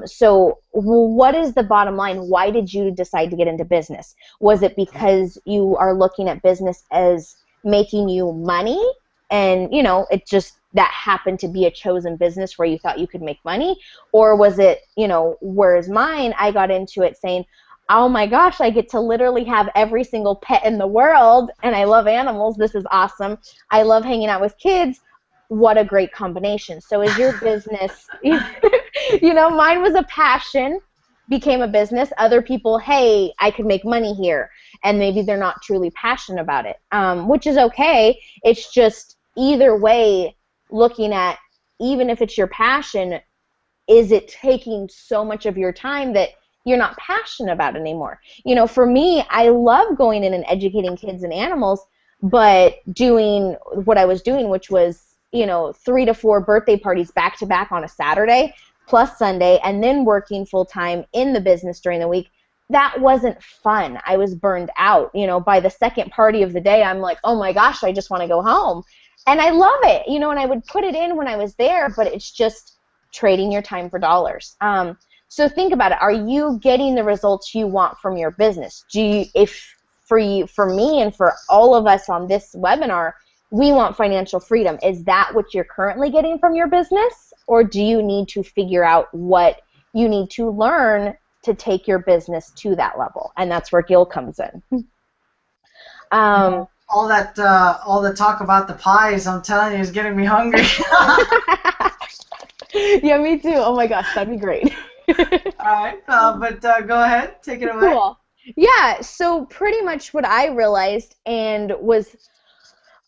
So what is the bottom line? Why did you decide to get into business? Was it because you are looking at business as making you money, and, you know, it just that happened to be a chosen business where you thought you could make money? Or was it, you know, whereas mine, I got into it saying, oh my gosh, I get to literally have every single pet in the world, and I love animals, this is awesome. I love hanging out with kids, what a great combination. So is your business, you know, mine was a passion, became a business. Other people, hey, I could make money here, and maybe they're not truly passionate about it, which is okay. It's just either way, looking at, even if it's your passion, is it taking so much of your time that you're not passionate about it anymore? You know, for me, I love going in and educating kids and animals, but doing what I was doing, which was, you know, 3 to 4 birthday parties back to back on a Saturday plus Sunday, and then working full time in the business during the week, that wasn't fun. I was burned out. You know, by the second party of the day, I'm like, oh my gosh, I just want to go home. And I love it, you know, and I would put it in when I was there, but it's just trading your time for dollars. So think about it. Are you getting the results you want from your business? Do you, if for you, for me, and for all of us on this webinar, we want financial freedom. Is that what you're currently getting from your business? Or do you need to figure out what you need to learn to take your business to that level? And that's where Gil comes in. All the talk about the pies, I'm telling you, is getting me hungry. Yeah, me too. Oh my gosh, that'd be great. All right, but go ahead, take it away. Cool. Yeah, so pretty much what I realized, and was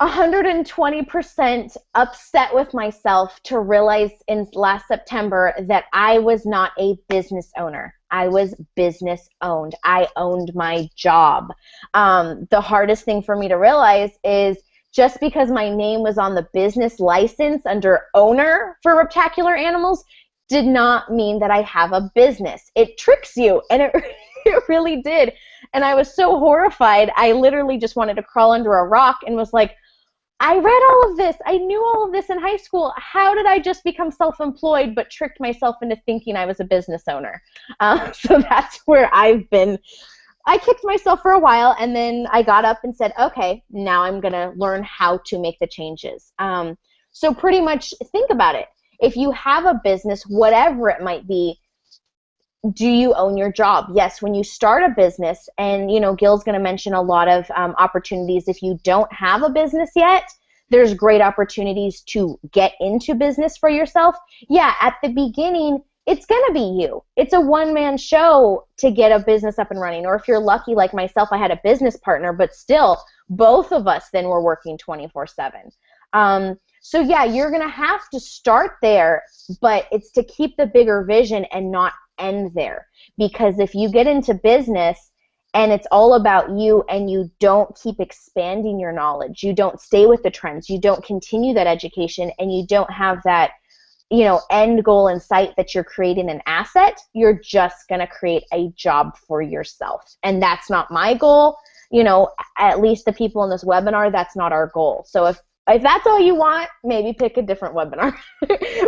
120% upset with myself to realize in last September that I was not a business owner. I was business owned. I owned my job. The hardest thing for me to realize is just because my name was on the business license under owner for Riptacular Animals did not mean that I have a business. It tricks you, and it really did. And I was so horrified, I literally just wanted to crawl under a rock and was like, I read all of this. I knew all of this in high school. How did I just become self-employed but tricked myself into thinking I was a business owner? So that's where I've been. I kicked myself for a while, and then I got up and said, okay, now I'm going to learn how to make the changes. So pretty much think about it. If you have a business, whatever it might be, do you own your job? Yes, when you start a business, and you know, Gil's going to mention a lot of opportunities. If you don't have a business yet, there's great opportunities to get into business for yourself. Yeah, at the beginning, it's going to be you. It's a one-man show to get a business up and running. Or if you're lucky like myself, I had a business partner, but still, both of us then were working 24/7. So yeah, you're going to have to start there, but it's to keep the bigger vision and not end there. Because if you get into business and it's all about you and you don't keep expanding your knowledge, you don't stay with the trends, you don't continue that education, and you don't have that, you know, end goal in sight that you're creating an asset, you're just going to create a job for yourself. And that's not my goal. You know, at least the people in this webinar, that's not our goal. So if that's all you want, maybe pick a different webinar.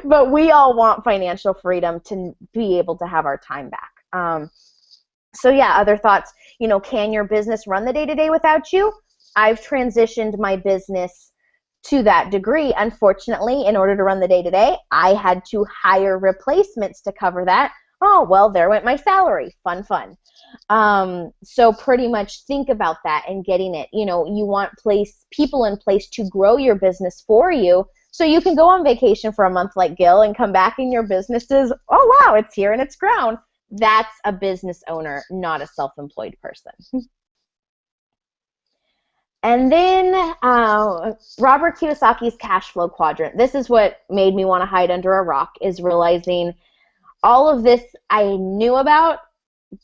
But we all want financial freedom to be able to have our time back. So yeah, other thoughts, you know, can your business run the day-to-day without you? I've transitioned my business to that degree. Unfortunately, in order to run the day-to-day, I had to hire replacements to cover that. Oh, well, there went my salary. Fun, fun. So pretty much think about that and getting it. You know, you want people in place to grow your business for you, so you can go on vacation for a month like Gil and come back and your business is, oh, wow, it's here and it's grown. That's a business owner, not a self-employed person. And then Robert Kiyosaki's cash flow quadrant. This is what made me want to hide under a rock, is realizing all of this I knew about,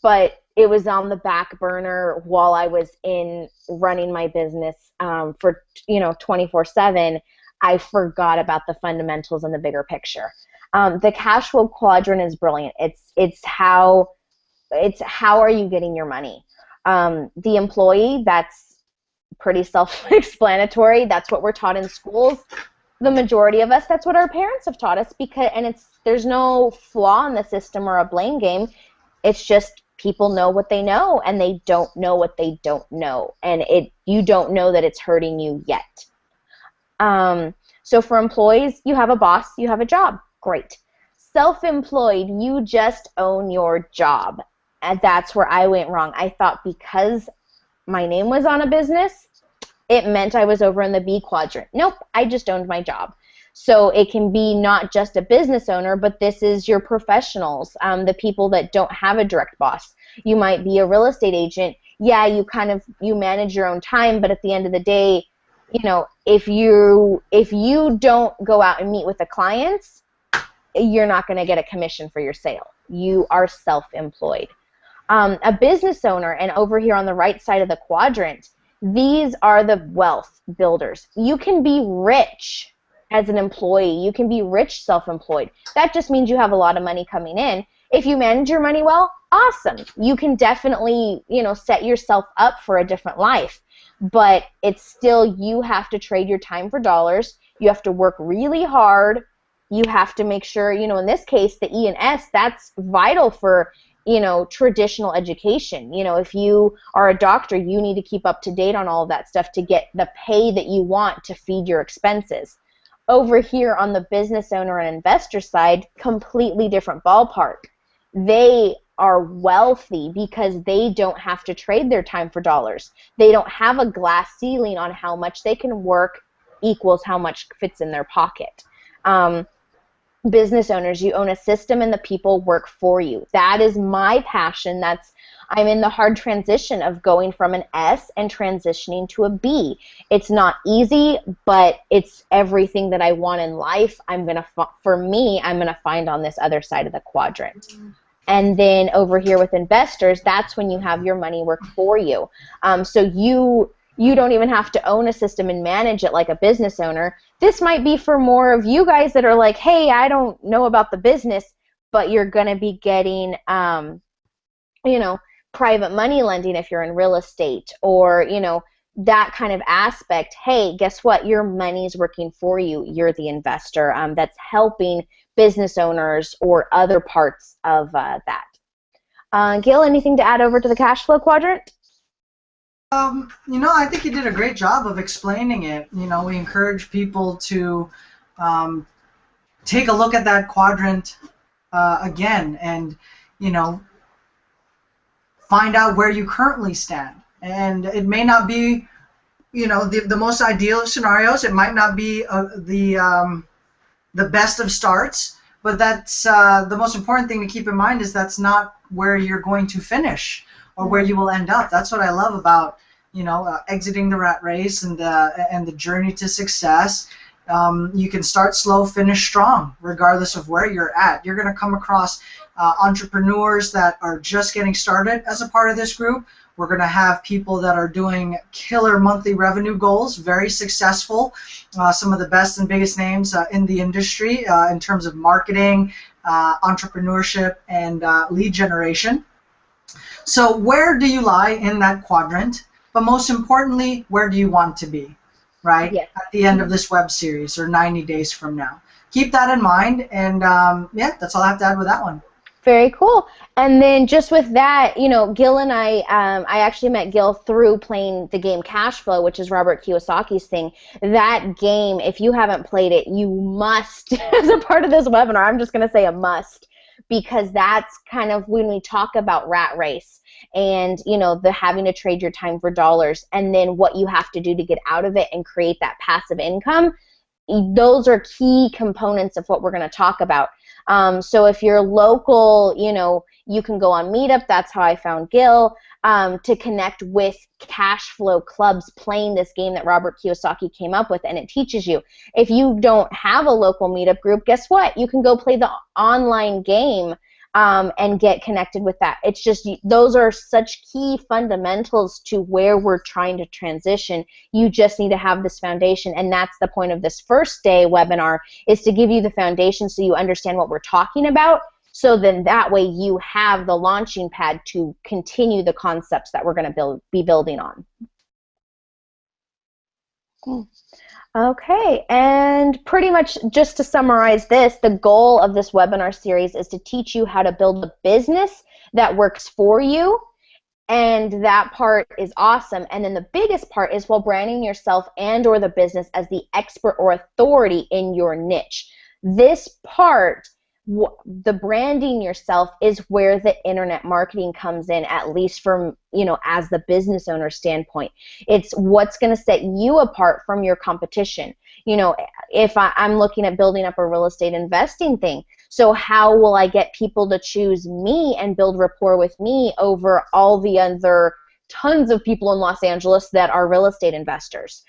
but it was on the back burner while I was in running my business for 24/7. I forgot about the fundamentals and the bigger picture. The cash flow quadrant is brilliant. It's how are you getting your money? The employee, that's pretty self-explanatory. That's what we're taught in schools. The majority of us, that's what our parents have taught us, there's no flaw in the system or a blame game. It's just people know what they know, and they don't know what they don't know, and you don't know that it's hurting you yet. So for employees, you have a boss, you have a job. Great. Self-employed, you just own your job, and that's where I went wrong. I thought because my name was on a business, it meant I was over in the B quadrant. Nope, I just owned my job. So it can be not just a business owner, but this is your professionals, the people that don't have a direct boss. You might be a real estate agent. Yeah, you manage your own time, but at the end of the day, if you don't go out and meet with the clients, you're not going to get a commission for your sale. You are self-employed. A business owner, and over here on the right side of the quadrant, these are the wealth builders. You can be rich as an employee. You can be rich self-employed. That just means you have a lot of money coming in. If you manage your money well, awesome. You can definitely, set yourself up for a different life. But it's still, you have to trade your time for dollars. You have to work really hard. You have to make sure, in this case, the E and S, that's vital for traditional education. If you are a doctor, you need to keep up to date on all of that stuff to get the pay that you want to feed your expenses. Over here on the business owner and investor side, completely different ballpark. They are wealthy because they don't have to trade their time for dollars. They don't have a glass ceiling on how much they can work equals how much fits in their pocket. Business owners, you own a system and the people work for you. That is my passion. I'm in the hard transition of going from an S and transitioning to a B. It's not easy, but it's everything that I want in life. For me, I'm going to find on this other side of the quadrant. And then over here with investors, that's when you have your money work for you. So you don't even have to own a system and manage it like a business owner. This might be for more of you guys that are like, hey, I don't know about the business, but you're going to be getting, private money lending if you're in real estate, or, that kind of aspect. Hey, guess what? Your money's working for you. You're the investor that's helping business owners or other parts of that. Gil, anything to add over to the cash flow quadrant? I think you did a great job of explaining it. We encourage people to take a look at that quadrant again and, find out where you currently stand. And it may not be, the most ideal of scenarios. It might not be the best of starts, but that's the most important thing to keep in mind is that's not where you're going to finish or where you will end up. That's what I love about, exiting the rat race and the journey to success. You can start slow, finish strong, regardless of where you're at. You're going to come across entrepreneurs that are just getting started as a part of this group. We're going to have people that are doing killer monthly revenue goals, very successful, some of the best and biggest names in the industry in terms of marketing, entrepreneurship, and lead generation. So where do you lie in that quadrant? But most importantly, where do you want to be, right? Yes. At the end of this web series or 90 days from now. Keep that in mind, and that's all I have to add with that one. Very cool. And then just with that, you know, Gil and I actually met Gil through playing the game Cash Flow, which is Robert Kiyosaki's thing. That game, if you haven't played it, you must, as a part of this webinar, I'm just going to say a must, because that's kind of when we talk about rat race and, you know, the having to trade your time for dollars and then what you have to do to get out of it and create that passive income. Those are key components of what we're going to talk about. So if you're local, you know, you can go on Meetup. That's how I found Gil, to connect with cash flow clubs playing this game that Robert Kiyosaki came up with, and it teaches you. If you don't have a local Meetup group, guess what? You can go play the online game and get connected with that. It's just, those are such key fundamentals to where we're trying to transition. You just need to have this foundation, and that's the point of this first day webinar, is to give you the foundation so you understand what we're talking about, so then that way you have the launching pad to continue the concepts that we're going to be building on. Cool. Okay, and pretty much just to summarize this, the goal of this webinar series is to teach you how to build a business that works for you, and that part is awesome. And then the biggest part is while branding yourself and or the business as the expert or authority in your niche. This part, the branding yourself, is where the internet marketing comes in, at least from, you know, as the business owner standpoint. It's what's going to set you apart from your competition. You know, if I'm looking at building up a real estate investing thing, so how will I get people to choose me and build rapport with me over all the other tons of people in Los Angeles that are real estate investors?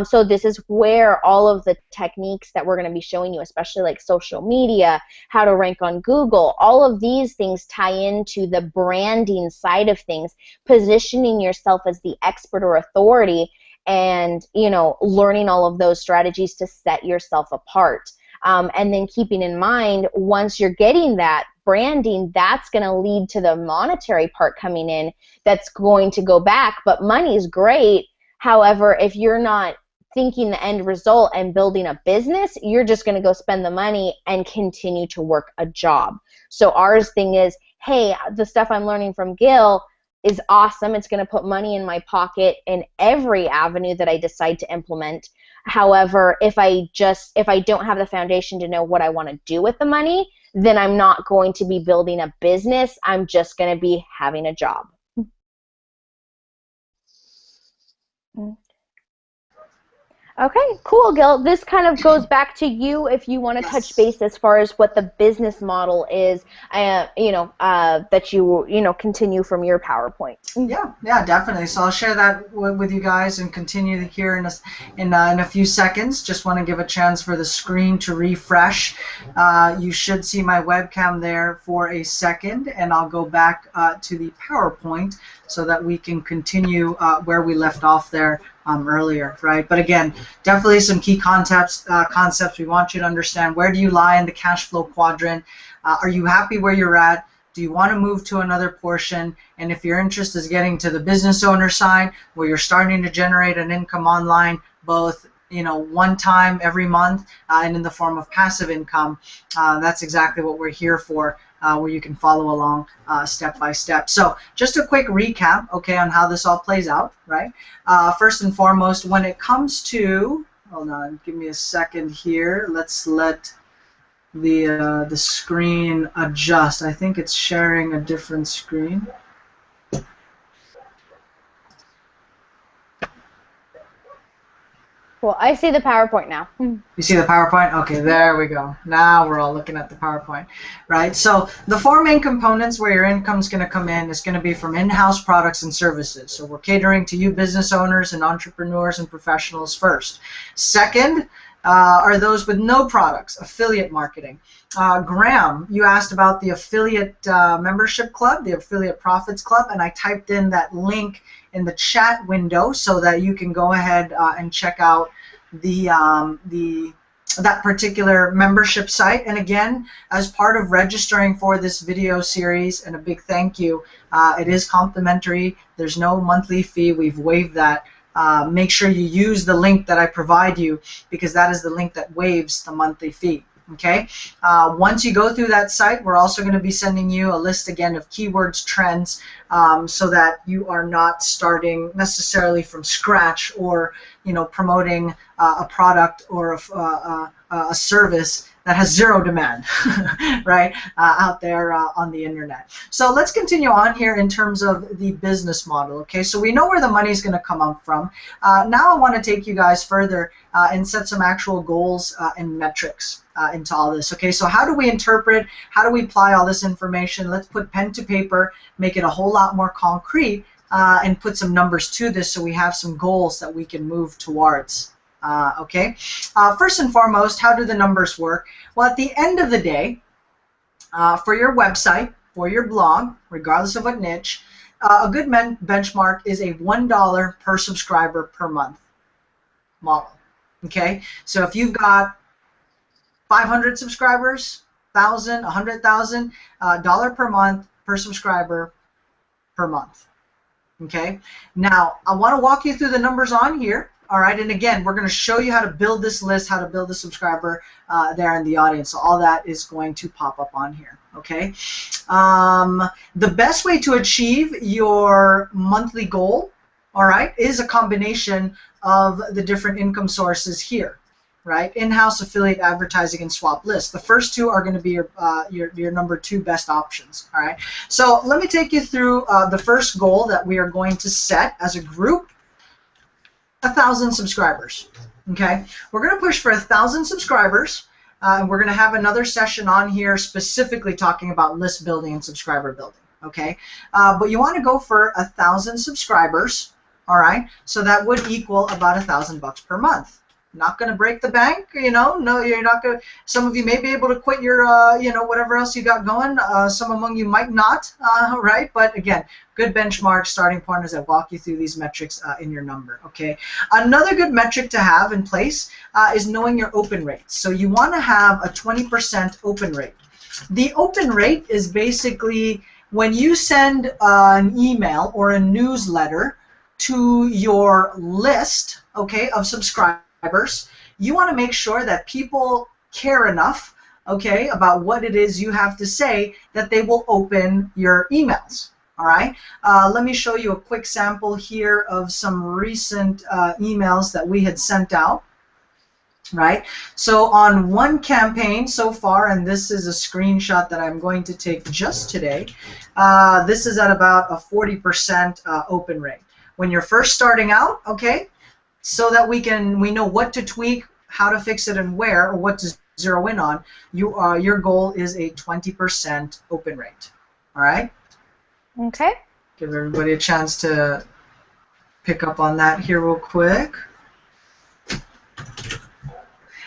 So this is where all of the techniques that we're going to be showing you, especially like social media, how to rank on Google, all of these things tie into the branding side of things, positioning yourself as the expert or authority, and, you know, learning all of those strategies to set yourself apart. And then keeping in mind, once you're getting that branding, that's going to lead to the monetary part coming in that's going to go back. But money is great. However, if you're not thinking the end result and building a business, you're just going to go spend the money and continue to work a job. So our thing is, hey, the stuff I'm learning from Gil is awesome. It's going to put money in my pocket in every avenue that I decide to implement. However, if I don't have the foundation to know what I want to do with the money, then I'm not going to be building a business. I'm just going to be having a job. Okay, cool, Gil. This kind of goes back to you if you want to touch base as far as what the business model is, that you continue from your PowerPoint. Yeah, definitely. So I'll share that with you guys and continue here in a few seconds. Just want to give a chance for the screen to refresh. You should see my webcam there for a second, and I'll go back to the PowerPoint so that we can continue where we left off there earlier, right? But again, definitely some key concepts we want you to understand. Where do you lie in the cash flow quadrant? Are you happy where you're at? Do you want to move to another portion? And if your interest is getting to the business owner side, where you're starting to generate an income online, both one time every month and in the form of passive income, that's exactly what we're here for, where you can follow along step by step. So just a quick recap, okay, on how this all plays out, right? First and foremost, when it comes to, hold on, give me a second here. Let's let the screen adjust. I think it's sharing a different screen. Cool. I see the PowerPoint now. You see the PowerPoint? Okay, there we go. Now we're all looking at the PowerPoint, right? So the four main components where your income's going to come in is going to be from in-house products and services. So we're catering to you business owners and entrepreneurs and professionals first. Second are those with no products, affiliate marketing. Graham, you asked about the affiliate membership club, the Affiliate Profits Club, and I typed in that link in the chat window so that you can go ahead and check out that particular membership site. And again, as part of registering for this video series, and a big thank you, it is complimentary. There's no monthly fee. We've waived that. Make sure you use the link that I provide you, because that is the link that waives the monthly fee. Okay. Once you go through that site, we're also going to be sending you a list again of keywords, trends, so that you are not starting necessarily from scratch, or promoting a product or a service that has zero demand, right, out there on the internet. So let's continue on here in terms of the business model. Okay, so we know where the money is going to come up from. Now I want to take you guys further and set some actual goals and metrics into all this. Okay, so how do we interpret, how do we apply all this information? Let's put pen to paper, make it a whole lot more concrete, and put some numbers to this so we have some goals that we can move towards. Okay, first and foremost, how do the numbers work? Well, at the end of the day, for your website, for your blog, regardless of what niche, a good benchmark is a $1 per subscriber per month model. Okay, so if you've got 500 subscribers, 1,000, 100,000, $1 per month per subscriber per month. Okay, now I want to walk you through the numbers on here. All right, and again, we're going to show you how to build this list, how to build the subscriber there in the audience. So all that is going to pop up on here. Okay, the best way to achieve your monthly goal, all right, is a combination of the different income sources here, right? In-house, affiliate, advertising, and swap list. The first two are going to be your number 2 best options. All right. So let me take you through the first goal that we are going to set as a group. 1,000 subscribers. Okay, we're going to push for 1,000 subscribers, and we're going to have another session on here specifically talking about list building and subscriber building. Okay, but you want to go for 1,000 subscribers. All right, so that would equal about $1,000 per month. Not going to break the bank, no, you're not going to. Some of you may be able to quit your, whatever else you got going. Some among you might not, right? But again, good benchmark starting point as I walk you through these metrics in your number, okay? Another good metric to have in place is knowing your open rate. So you want to have a 20% open rate. The open rate is basically when you send an email or a newsletter to your list, okay, of subscribers, you want to make sure that people care enough, okay, about what it is you have to say that they will open your emails. All right. Let me show you a quick sample here of some recent emails that we had sent out. Right. So on one campaign so far, and this is a screenshot that I'm going to take just today. This is at about a 40% open rate. When you're first starting out, okay, so that we know what to tweak, how to fix it, and where, or what to zero in on, your goal is a 20% open rate. All right? Okay. Give everybody a chance to pick up on that here real quick.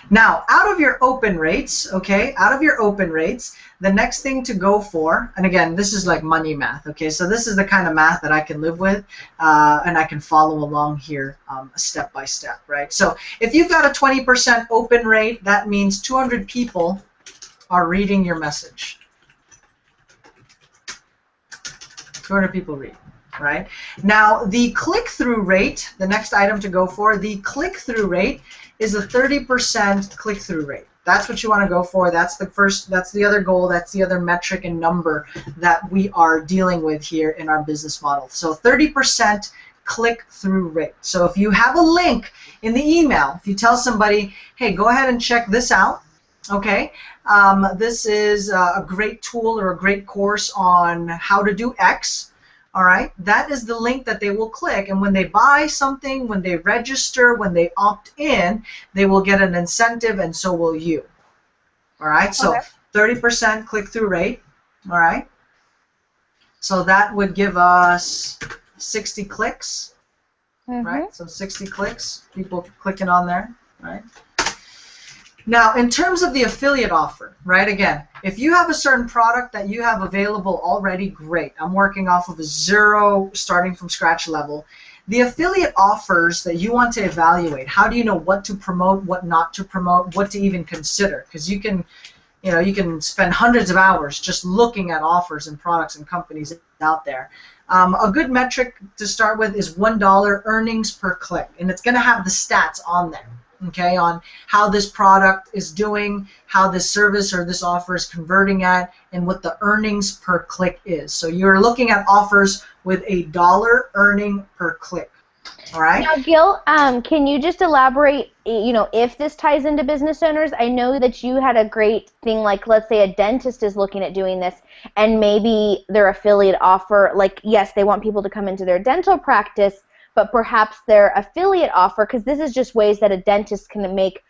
Now, out of your open rates, okay, the next thing to go for, and again, this is like money math, okay, so this is the kind of math that I can live with, and I can follow along here step by step, right? So if you've got a 20% open rate, that means 200 people are reading your message. 200 people read, right? Now, the click-through rate, the next item to go for, the click-through rate is a 30% click-through rate. That's what you want to go for. That's the other goal. That's the other metric and number that we are dealing with here in our business model. So 30% click-through rate. So if you have a link in the email, if you tell somebody, hey, go ahead and check this out, okay, this is a great tool or a great course on how to do X. All right, that is the link that they will click, and when they buy something, when they register, when they opt in, they will get an incentive, and so will you. All right, so 30% click-through rate. All right, so that would give us 60 clicks. Right, so 60 clicks, people clicking on there. Right. Now, in terms of the affiliate offer, right, again, if you have a certain product that you have available already, great. I'm working off of a zero, starting from scratch level. The affiliate offers that you want to evaluate, how do you know what to promote, what not to promote, what to even consider? Because you can spend hundreds of hours just looking at offers and products and companies out there. A good metric to start with is $1 earnings per click, and it's going to have the stats on there. okay, on how this product is doing, how this service or this offer is converting at, and what the earnings per click is. So you're looking at offers with a dollar earning per click. All right. Now, Gil, can you just elaborate, if this ties into business owners? I know that you had a great thing, like let's say a dentist is looking at doing this, and maybe their affiliate offer, like, yes, they want people to come into their dental practice, but perhaps their affiliate offer, because this is just ways that a dentist can make,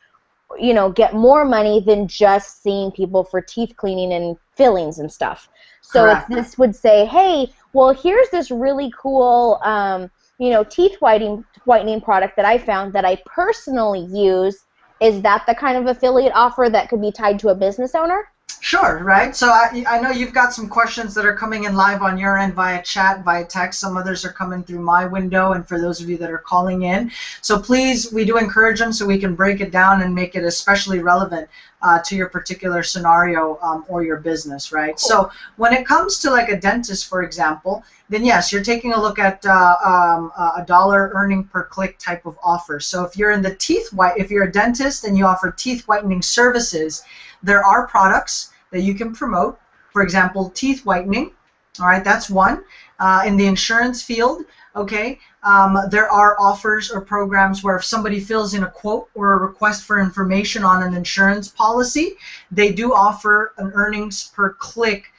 get more money than just seeing people for teeth cleaning and fillings and stuff. So Correct. if this would say, hey, well, here's this really cool teeth whitening product that I found that I personally use, is that the kind of affiliate offer that could be tied to a business owner? Sure, right? So I know you've got some questions that are coming in live on your end via chat, via text. Some others are coming through my window, and for those of you that are calling in. So please, we do encourage them so we can break it down and make it especially relevant to your particular scenario or your business, right? Cool. So when it comes to like a dentist, for example, then yes, you're taking a look at a dollar earning per click type of offer. So if you're in the if you're a dentist and you offer teeth whitening services, there are products that you can promote. For example, teeth whitening. All right, that's one. In the insurance field, okay, there are offers or programs where if somebody fills in a quote or a request for information on an insurance policy, they do offer an earnings per click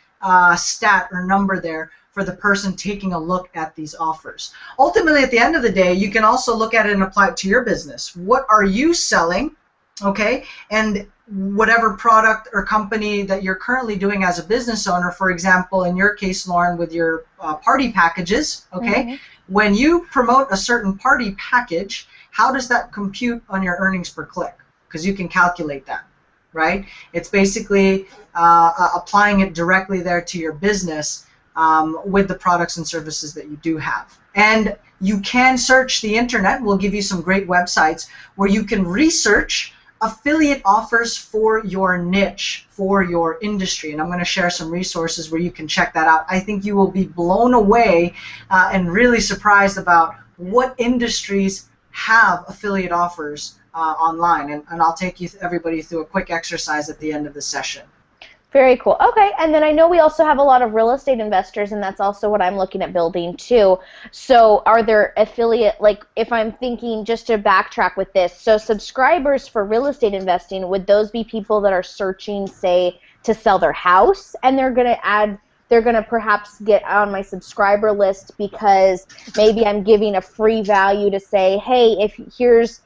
stat or number there for the person taking a look at these offers. Ultimately, at the end of the day, you can also look at it and apply it to your business. What are you selling? Okay, and whatever product or company that you're currently doing as a business owner, for example, in your case, Lauren, with your party packages, okay, when you promote a certain party package, how does that compute on your earnings per click? Because you can calculate that, right? It's basically applying it directly there to your business with the products and services that you do have. And you can search the internet. We'll give you some great websites where you can research affiliate offers for your niche, for your industry, and I'm going to share some resources where you can check that out. I think you will be blown away and really surprised about what industries have affiliate offers online, and I'll take everybody through a quick exercise at the end of the session. Very cool. Okay, and then I know we also have a lot of real estate investors, and that's also what I'm looking at building too. So are there affiliate, like if I'm thinking, just to backtrack with this, so subscribers for real estate investing, would those be people that are searching, say, to sell their house, and they're going to perhaps get on my subscriber list because maybe I'm giving a free value to say, hey, here's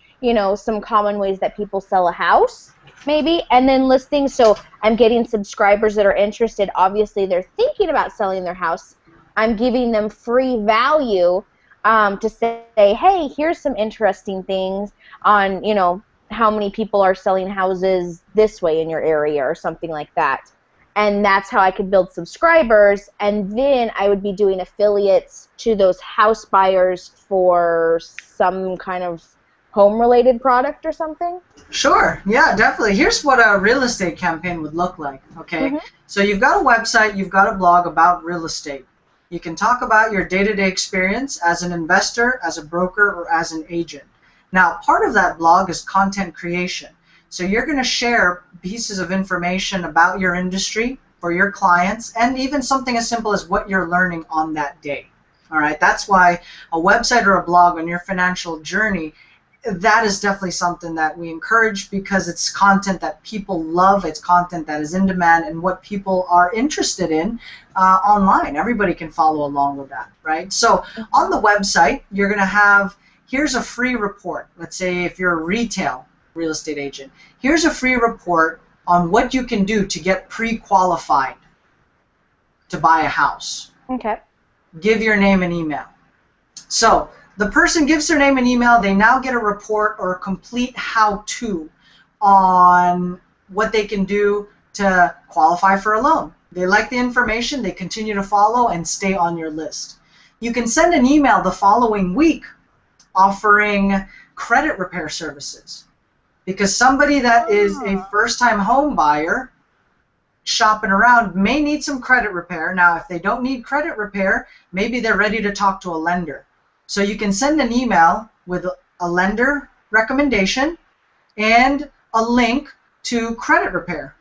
some common ways that people sell a house, maybe, and then listings. So I'm getting subscribers that are interested. Obviously, they're thinking about selling their house. I'm giving them free value to say, hey, here's some interesting things on, how many people are selling houses this way in your area or something like that. And that's how I could build subscribers. And then I would be doing affiliates to those house buyers for some kind of home-related product or something? Sure, yeah, definitely. Here's what a real estate campaign would look like, okay? So you've got a website, you've got a blog about real estate. You can talk about your day-to-day experience as an investor, as a broker, or as an agent. Now, part of that blog is content creation. So you're going to share pieces of information about your industry for your clients, and even something as simple as what you're learning on that day. All right, that's why a website or a blog on your financial journey, that is definitely something that we encourage because it's content that people love, it's content that is in demand, and what people are interested in online. Everybody can follow along with that, right? So on the website, you're going to have, here's a free report. Let's say if you're a retail real estate agent, here's a free report on what you can do to get pre-qualified to buy a house. Okay. Give your name and email. So the person gives their name and email, they now get a report or a complete how-to on what they can do to qualify for a loan. They like the information, they continue to follow and stay on your list. You can send an email the following week offering credit repair services, because somebody that is a first-time home buyer shopping around may need some credit repair. Now, if they don't need credit repair, maybe they're ready to talk to a lender. So you can send an email with a lender recommendation and a link to credit repair.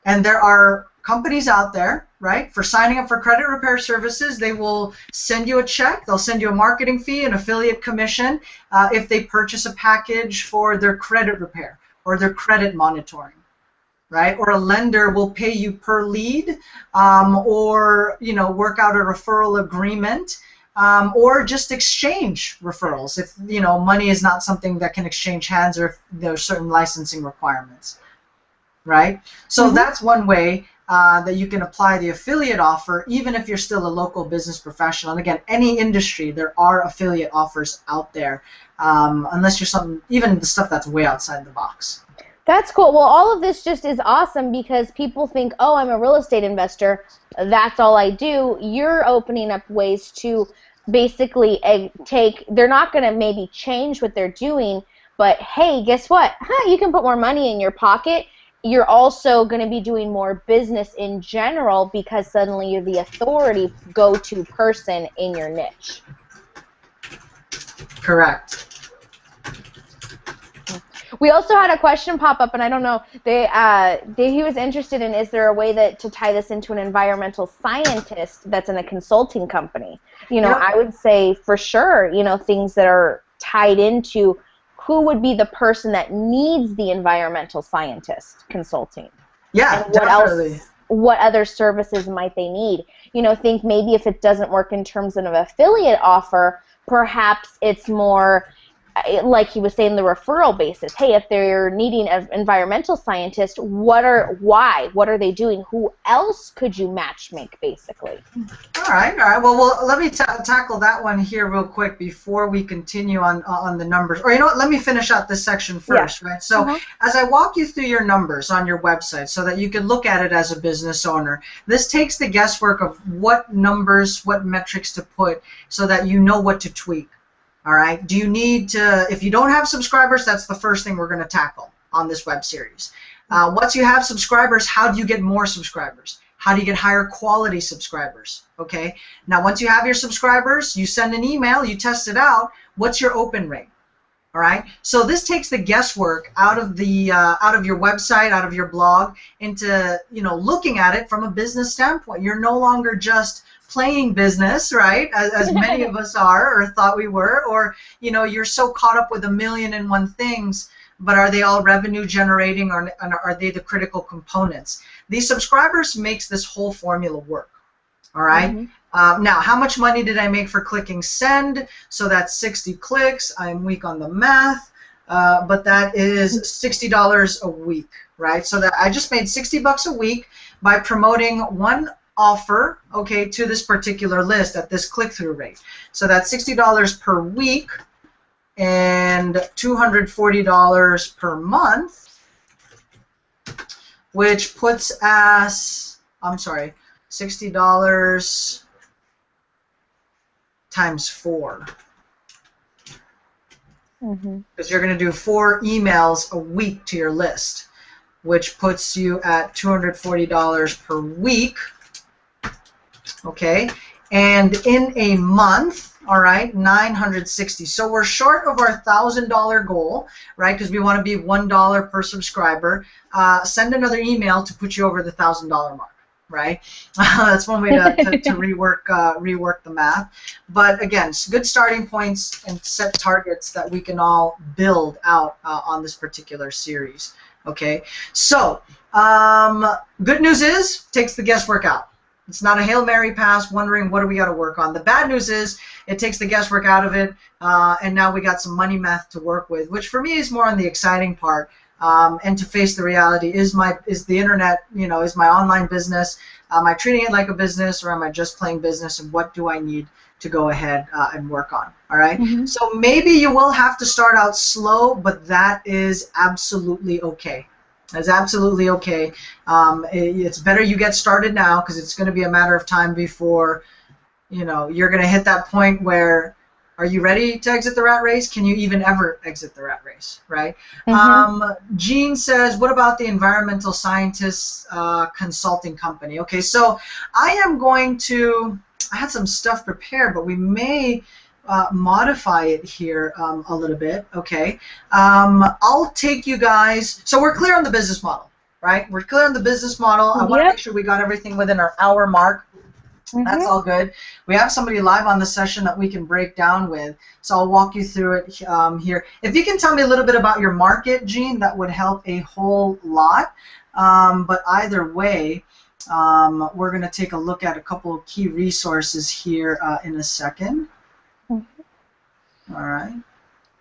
And there are companies out there, right, for signing up for credit repair services. They will send you a check. They'll send you a marketing fee, an affiliate commission, if they purchase a package for their credit repair or their credit monitoring, right? Or a lender will pay you per lead, or work out a referral agreement, or just exchange referrals if money is not something that can exchange hands, or if there are certain licensing requirements, right? So that's one way that you can apply the affiliate offer, even if you're still a local business professional. And again, any industry, there are affiliate offers out there, unless you're even the stuff that's way outside the box. That's cool. Well, all of this just is awesome because people think, oh, I'm a real estate investor, that's all I do. You're opening up ways to basically they're not going to maybe change what they're doing, but hey, guess what? You can put more money in your pocket. You're also going to be doing more business in general because suddenly you're the authority go-to person in your niche. Correct. We also had a question pop up, and I don't know, he was interested in, is there a way to tie this into an environmental scientist that's in a consulting company? I would say for sure, things that are tied into who would be the person that needs the environmental scientist consulting. Yeah, and what definitely. else, what other services might they need? Think maybe if it doesn't work in terms of an affiliate offer, perhaps it's more like he was saying, the referral basis. Hey, if they're needing an environmental scientist, why? What are they doing? Who else could you match make, basically? All right. Well, let me tackle that one here real quick before we continue on the numbers. Or let me finish out this section first, right? So as I walk you through your numbers on your website so that you can look at it as a business owner, this takes the guesswork of what numbers, what metrics to put so that you know what to tweak. All right. Do you need to, if you don't have subscribers, that's the first thing we're going to tackle on this web series. Once you have subscribers, how do you get more subscribers? How do you get higher quality subscribers? Okay. Now, once you have your subscribers, you send an email, you test it out. What's your open rate? All right. So this takes the guesswork out of your website, out of your blog, into looking at it from a business standpoint. You're no longer just playing business, right, as many of us are or thought we were, or you're so caught up with 1,000,001 things, but are they all revenue generating, or are they the critical components? These subscribers makes this whole formula work. All right. Now, how much money did I make for clicking send? So that's 60 clicks. I'm weak on the math, but that is $60 a week, right? So that I just made $60 a week by promoting one offer, okay, to this particular list at this click-through rate. So that's $60 per week and $240 per month, which puts us, $60 times 4. Because you're going to do 4 emails a week to your list, which puts you at $240 per week. Okay, and in a month, all right, 960. So we're short of our $1,000 goal, right? Because we want to be $1 per subscriber. Send another email to put you over the $1,000 mark, right? That's one way to rework the math. But again, good starting points and set targets that we can all build out on this particular series. Okay, so good news is takes the guesswork out. It's not a Hail Mary pass wondering what do we got to work on. The bad news is it takes the guesswork out of it, and now we got some money math to work with, which for me is more on the exciting part. And to face the reality, is the internet, is my online business, am I treating it like a business, or am I just playing business, and what do I need to go ahead and work on? All right. So maybe you will have to start out slow, but that is absolutely okay. That's absolutely okay. It's better you get started now, because it's going to be a matter of time before, you're going to hit that point where, are you ready to exit the rat race? Can you even ever exit the rat race, right? Jean says, what about the environmental scientists consulting company? Okay, so I am going to, I had some stuff prepared, but we may, modify it here a little bit, okay? I'll take you guys, so we're clear on the business model, right? We're clear on the business model. I want to make sure we got everything within our hour mark. That's all good. We have somebody live on the session that we can break down with, so I'll walk you through it here. If you can tell me a little bit about your market, Jean, that would help a whole lot. But either way, we're going to take a look at a couple of key resources here in a second. All right.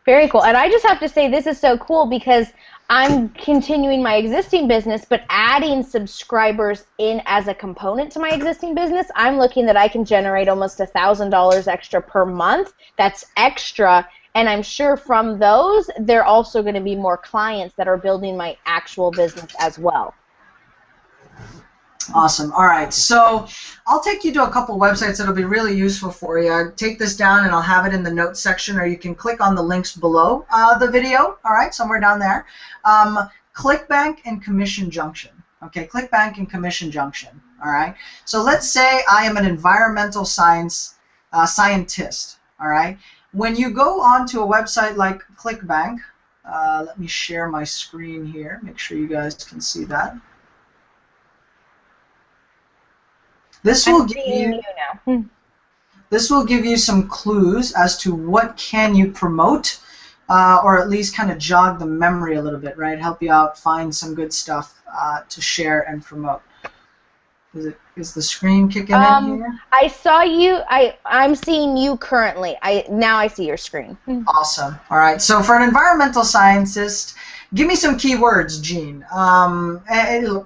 Very cool. And I just have to say this is so cool because I'm continuing my existing business, but adding subscribers in as a component to my existing business. I'm looking that I can generate almost $1,000 extra per month. That's extra. And I'm sure from those, there are also going to be more clients that are building my actual business as well. Awesome. All right. So I'll take you to a couple websites that'll be really useful for you. I'll take this down and I'll have it in the notes section, or you can click on the links below the video. All right, somewhere down there. ClickBank and Commission Junction. Okay, ClickBank and Commission Junction. All right. So let's say I am an environmental scientist. All right. When you go onto a website like ClickBank, let me share my screen here. Make sure you guys can see that. This will give you some clues as to what can you promote, or at least kind of jog the memory a little bit, right? Help you out, find some good stuff to share and promote. Is the screen kicking in here? I saw you. I'm seeing you currently. Now I see your screen. Awesome. All right. So for an environmental scientist, give me some keywords, Jean.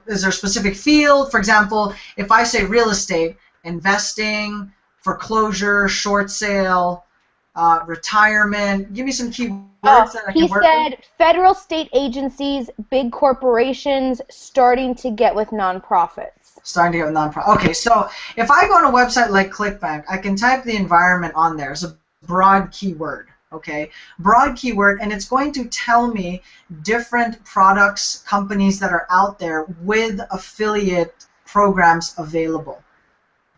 Is there a specific field? For example, if I say real estate, investing, foreclosure, short sale, retirement, give me some keywords that I can work with. He said federal, state agencies, big corporations, starting to get with nonprofits. Starting to get with nonprofit. Okay, so if I go on a website like ClickBank, I can type the environment on there. It's a broad keyword. Okay, broad keyword, and it's going to tell me different products, companies that are out there with affiliate programs available.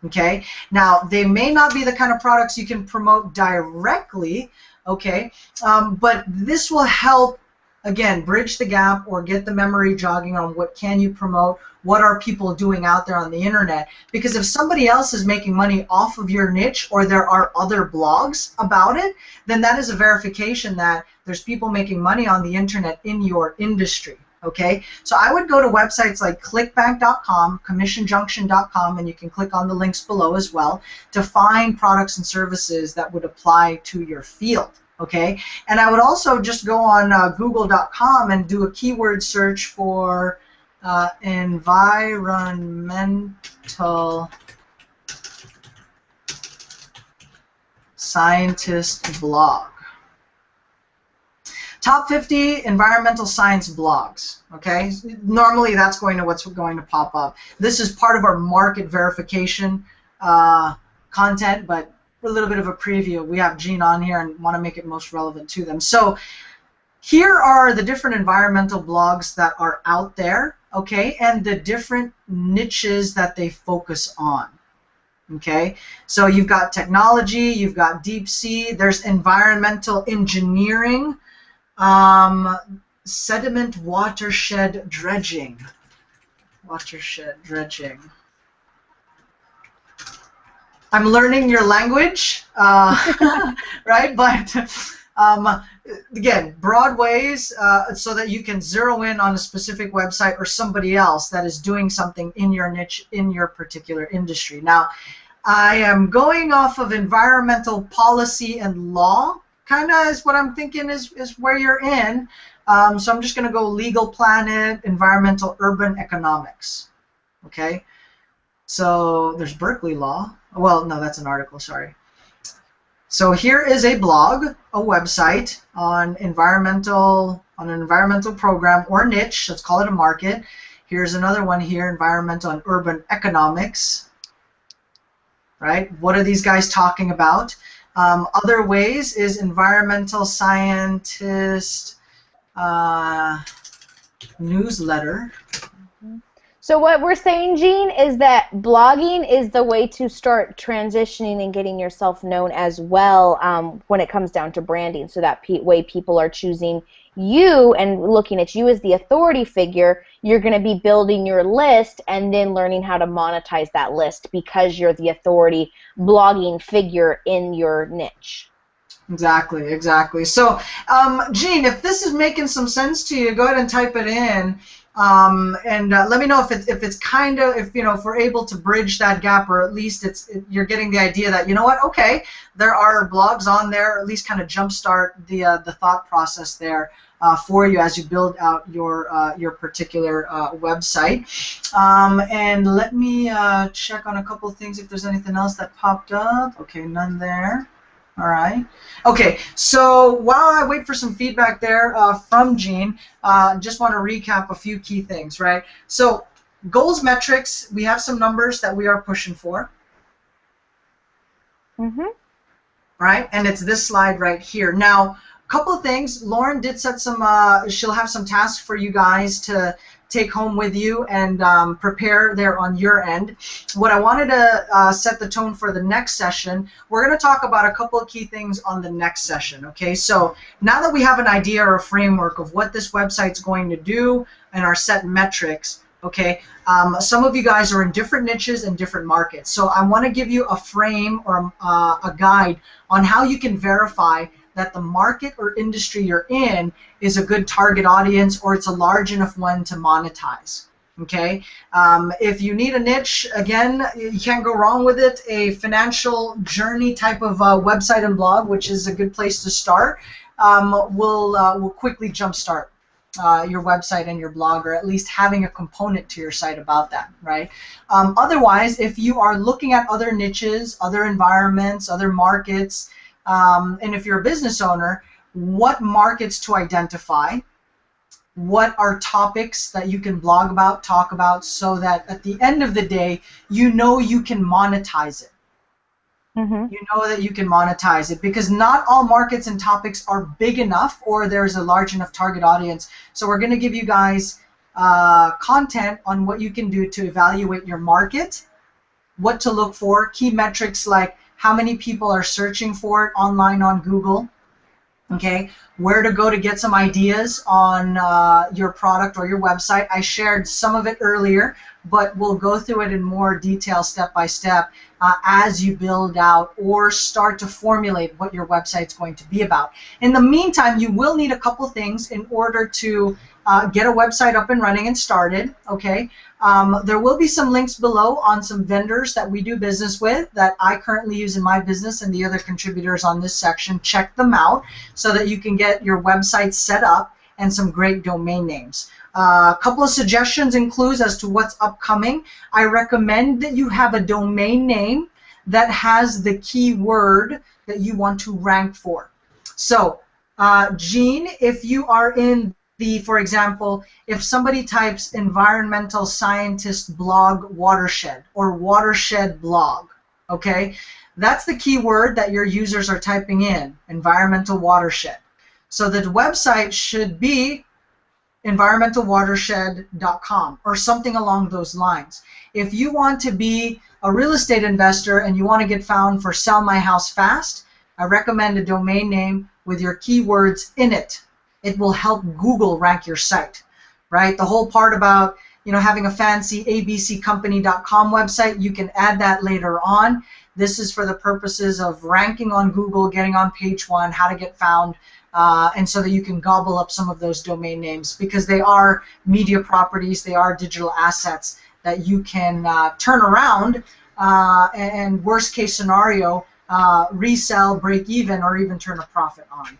Okay, now they may not be the kind of products you can promote directly, okay, but this will help, again, bridge the gap or get the memory jogging on what can you promote, what are people doing out there on the internet. Because if somebody else is making money off of your niche, or there are other blogs about it, then that is a verification that there's people making money on the internet in your industry. Okay, so I would go to websites like clickbank.com, commissionjunction.com, and you can click on the links below as well to find products and services that would apply to your field. Okay, and I would also just go on google.com and do a keyword search for environmental scientist blog. Top 50 environmental science blogs. Okay, normally that's what's going to pop up. This is part of our market verification content, but a little bit of a preview. We have Jean on here and want to make it most relevant to them. So here are the different environmental blogs that are out there, okay, and the different niches that they focus on. Okay, so you've got technology, you've got deep sea, there's environmental engineering, sediment watershed dredging. I'm learning your language, right? But again, broad ways so that you can zero in on a specific website or somebody else that is doing something in your niche, in your particular industry. Now, I am going off of environmental policy and law, kind of is what I'm thinking is where you're in. So I'm just going to go Legal Planet, environmental urban economics. Okay, so there's Berkeley Law. Well, no, that's an article, sorry. So here is a blog, a website on an environmental program or niche. Let's call it a market. Here's another one here, environmental and urban economics. Right? What are these guys talking about? Other ways is environmental scientist newsletter. So what we're saying, Jean, is that blogging is the way to start transitioning and getting yourself known as well when it comes down to branding, so that way people are choosing you and looking at you as the authority figure. You're going to be building your list and then learning how to monetize that list because you're the authority blogging figure in your niche. Exactly, exactly. So, Jean, if this is making some sense to you, go ahead and type it in, and let me know if it's kind of, if we're able to bridge that gap, or at least you're getting the idea that, you know what, okay, there are blogs on there, or at least kind of jumpstart the thought process there for you as you build out your particular website. And let me check on a couple of things if there's anything else that popped up. Okay, none there. All right. Okay, so while I wait for some feedback there from Jean, just want to recap a few key things, right? So goals, metrics, we have some numbers that we are pushing for. Right, and it's this slide right here. Now, a couple of things. Lauren did set some, she'll have some tasks for you guys to take home with you and prepare there on your end. What I wanted to set the tone for the next session, we're going to talk about a couple of key things on the next session, okay? So now that we have an idea or a framework of what this website's going to do and our set metrics, okay, some of you guys are in different niches and different markets. So I want to give you a frame or a guide on how you can verify that the market or industry you're in is a good target audience, or it's a large enough one to monetize. Okay, if you need a niche, again, you can't go wrong with it. A financial journey type of website and blog, which is a good place to start, will quickly jumpstart your website and your blog, or at least having a component to your site about that, right? Otherwise, if you are looking at other niches, other environments, other markets, and if you're a business owner, what markets to identify, what are topics that you can blog about, talk about, so that at the end of the day, you know you can monetize it. You know that you can monetize it, because not all markets and topics are big enough, or there's a large enough target audience. So we're going to give you guys content on what you can do to evaluate your market, what to look for, key metrics like how many people are searching for it online on Google, okay, where to go to get some ideas on your product or your website. I shared some of it earlier, but we'll go through it in more detail step by step as you build out or start to formulate what your website's going to be about. In the meantime, you will need a couple things in order to get a website up and running and started, okay? There will be some links below on some vendors that we do business with that I currently use in my business, and the other contributors on this section. Check them out so that you can get your website set up and some great domain names. A couple of suggestions and clues as to what's upcoming. I recommend that you have a domain name that has the keyword that you want to rank for. So, Jean, if you are in for example, if somebody types environmental scientist blog watershed or watershed blog, okay, that's the keyword that your users are typing in, environmental watershed. So the website should be environmentalwatershed.com or something along those lines. If you want to be a real estate investor and you want to get found for Sell My House Fast, I recommend a domain name with your keywords in it. It will help Google rank your site, right? The whole part about, having a fancy abccompany.com website, you can add that later on. This is for the purposes of ranking on Google, getting on page one, how to get found, and so that you can gobble up some of those domain names, because they are media properties, they are digital assets that you can turn around and worst case scenario, resell, break even, or even turn a profit on.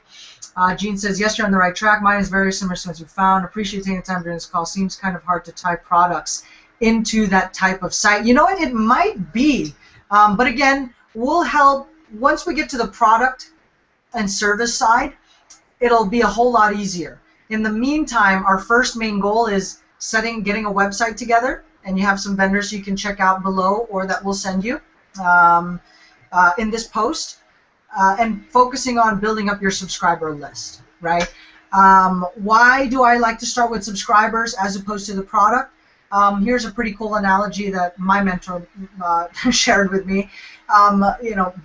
Jean says, yes, you're on the right track. Mine is very similar to what you found. Appreciate taking the time during this call. Seems kind of hard to tie products into that type of site. You know what? It might be. But again, we'll help. Once we get to the product and service side, it'll be a whole lot easier. In the meantime, our first main goal is getting a website together, and you have some vendors you can check out below or that we'll send you in this post. And focusing on building up your subscriber list, right? Why do I like to start with subscribers as opposed to the product? Here's a pretty cool analogy that my mentor shared with me.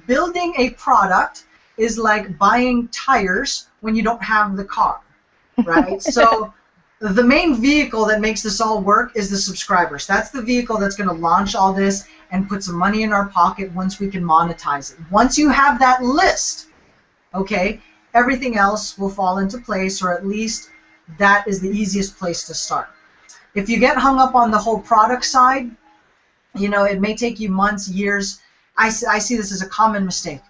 Building a product is like buying tires when you don't have the car, right? So the main vehicle that makes this all work is the subscribers. That's the vehicle that's going to launch all this and put some money in our pocket once we can monetize it. Once you have that list, okay, everything else will fall into place, or at least that is the easiest place to start. If you get hung up on the whole product side, it may take you months, years. I see this as a common mistake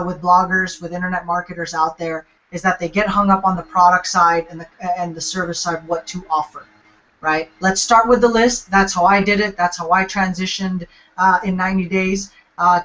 with bloggers, with internet marketers out there, is that they get hung up on the product side and the service side, what to offer, right? Let's start with the list. That's how I did it. That's how I transitioned in 90 days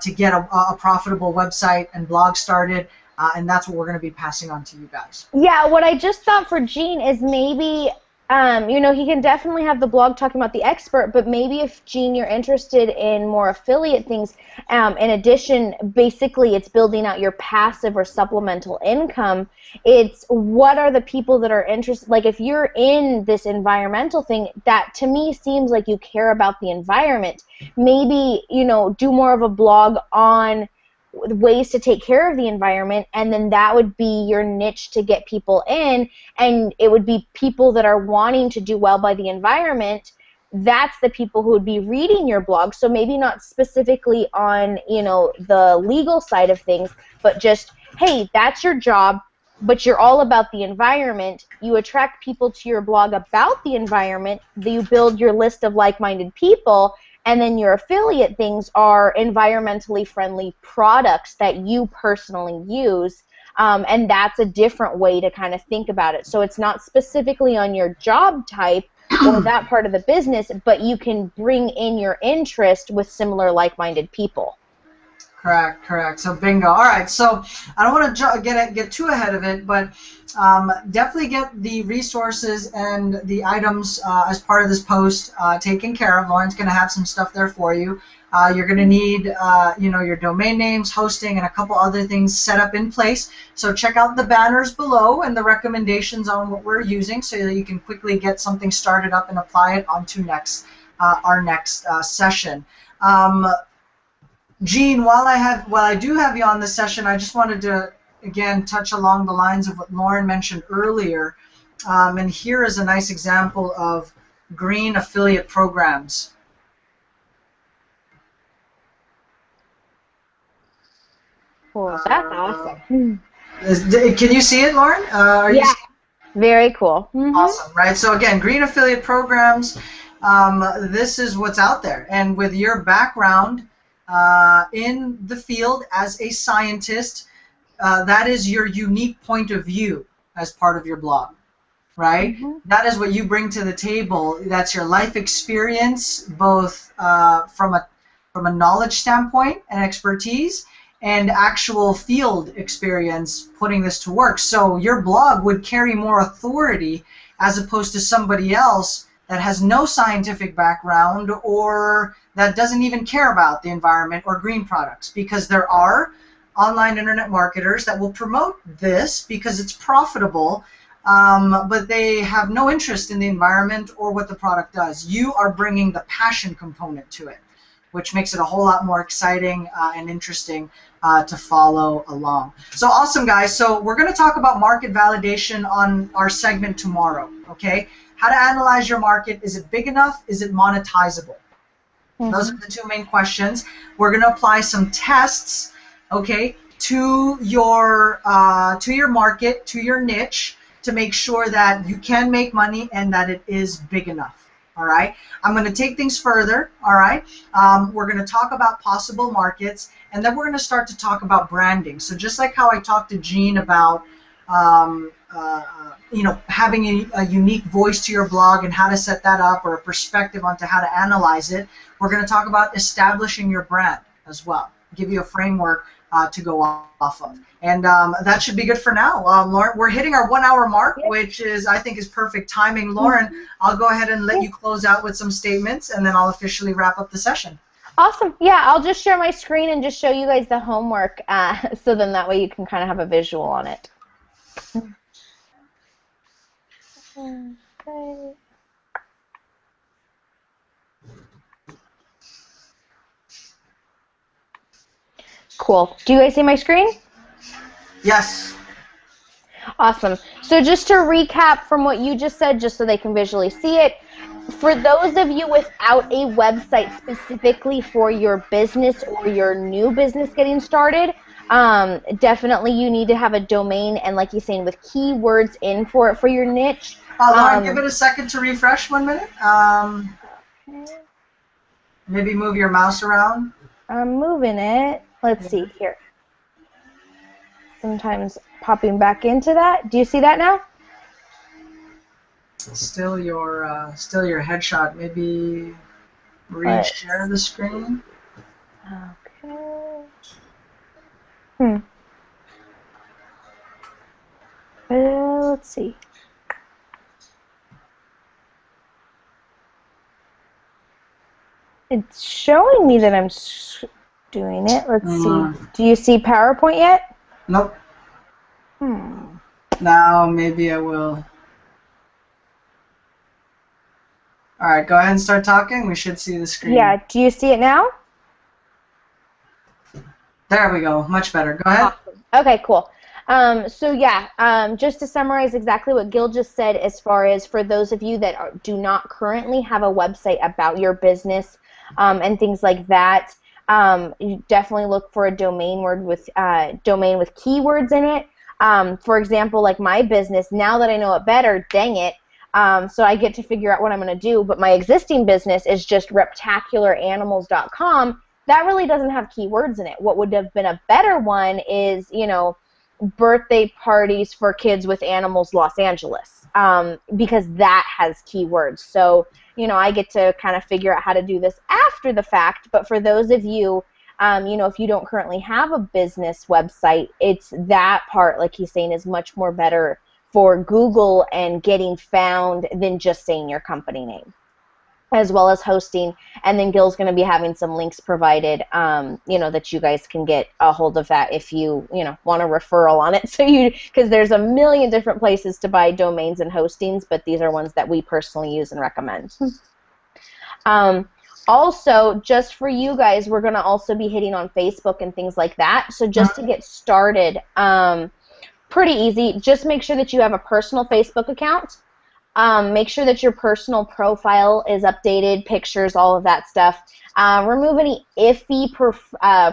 to get a profitable website and blog started, and that's what we're going to be passing on to you guys. Yeah, what I just thought for Gene is maybe, he can definitely have the blog talking about the expert, but maybe if, Gene, you're interested in more affiliate things, in addition, basically it's building out your passive or supplemental income. It's what are the people that are interested, like if you're in this environmental thing, that to me seems like you care about the environment. Maybe, do more of a blog on ways to take care of the environment, and then that would be your niche to get people in, and it would be people that are wanting to do well by the environment. That's the people who would be reading your blog. So maybe not specifically on the legal side of things, but just, hey, that's your job, but you're all about the environment. You attract people to your blog about the environment. You build your list of like-minded people, and then your affiliate things are environmentally friendly products that you personally use, and that's a different way to kind of think about it. So it's not specifically on your job type or that part of the business, but you can bring in your interest with similar like-minded people. Correct. So bingo. All right. So I don't want to get too ahead of it, but definitely get the resources and the items as part of this post taken care of. Lauren's going to have some stuff there for you. You're going to need, your domain names, hosting, and a couple other things set up in place. So check out the banners below and the recommendations on what we're using, so that you can quickly get something started up and apply it onto our next session. Gene, while I do have you on this session, I just wanted to again touch along the lines of what Lauren mentioned earlier, and here is a nice example of green affiliate programs. Cool. That's awesome. Can you see it, Lauren? Yeah. Very cool. Mm-hmm. Awesome, right? So again, green affiliate programs. This is what's out there, and with your background in the field as a scientist, that is your unique point of view as part of your blog, right? Mm-hmm. That is what you bring to the table. That's your life experience, both from a knowledge standpoint and expertise, and actual field experience putting this to work. So your blog would carry more authority as opposed to somebody else that has no scientific background or that doesn't even care about the environment or green products, because there are online internet marketers that will promote this because it's profitable, but they have no interest in the environment or what the product does. You are bringing the passion component to it, which makes it a whole lot more exciting and interesting to follow along. So awesome, guys. So we're going to talk about market validation on our segment tomorrow, okay? How to analyze your market. Is it big enough? Is it monetizable? Mm-hmm. Those are the two main questions. We're going to apply some tests, okay, to your market, to your niche, to make sure that you can make money and that it is big enough. All right. I'm going to take things further. All right. We're going to talk about possible markets, and then we're going to start to talk about branding. So just like how I talked to Gene about, having a unique voice to your blog and how to set that up, or a perspective onto how to analyze it, we're going to talk about establishing your brand as well. Give you a framework to go off of. And that should be good for now. Lauren, we're hitting our 1 hour mark, which I think is perfect timing. Lauren, I'll go ahead and let you close out with some statements, and then I'll officially wrap up the session. Awesome. Yeah, I'll just share my screen and just show you guys the homework, so then that way you can kind of have a visual on it. Okay. Cool. Do you guys see my screen? Yes. Awesome. So just to recap from what you just said, just so they can visually see it, for those of you without a website specifically for your business or your new business getting started, definitely you need to have a domain and, like you're saying, with keywords in for it for your niche. Lauren, give it a second to refresh. 1 minute. Maybe move your mouse around. I'm moving it. Let's see here. Sometimes popping back into that. Do you see that now? Still your headshot. Maybe reshare the screen. Okay. Let's see. It's showing me that I'm doing it. Let's see. Do you see PowerPoint yet? Nope. Now maybe I will. All right, go ahead and start talking. We should see the screen. Yeah. Do you see it now? There we go. Much better. Go ahead. Awesome. Okay, cool. So yeah, just to summarize exactly what Gil just said, as far as for those of you that do not currently have a website about your business and things like that, you definitely look for a domain with keywords in it. For example, like my business, now that I know it better, dang it, so I get to figure out what I'm going to do, but my existing business is just reptacularanimals.com. That really doesn't have keywords in it. What would have been a better one is, birthday parties for kids with animals Los Angeles, because that has keywords. So, I get to kind of figure out how to do this after the fact, but for those of you, if you don't currently have a business website, it's that part, like he's saying, is much more better for Google and getting found than just saying your company name, as well as hosting. And then Gil's going to be having some links provided, that you guys can get a hold of that if you, want a referral on it. So because there's a million different places to buy domains and hostings, but these are ones that we personally use and recommend. Also, just for you guys, we're going to also be hitting on Facebook and things like that. So just to get started, pretty easy. Just make sure that you have a personal Facebook account. Make sure that your personal profile is updated, pictures, all of that stuff. Remove any iffy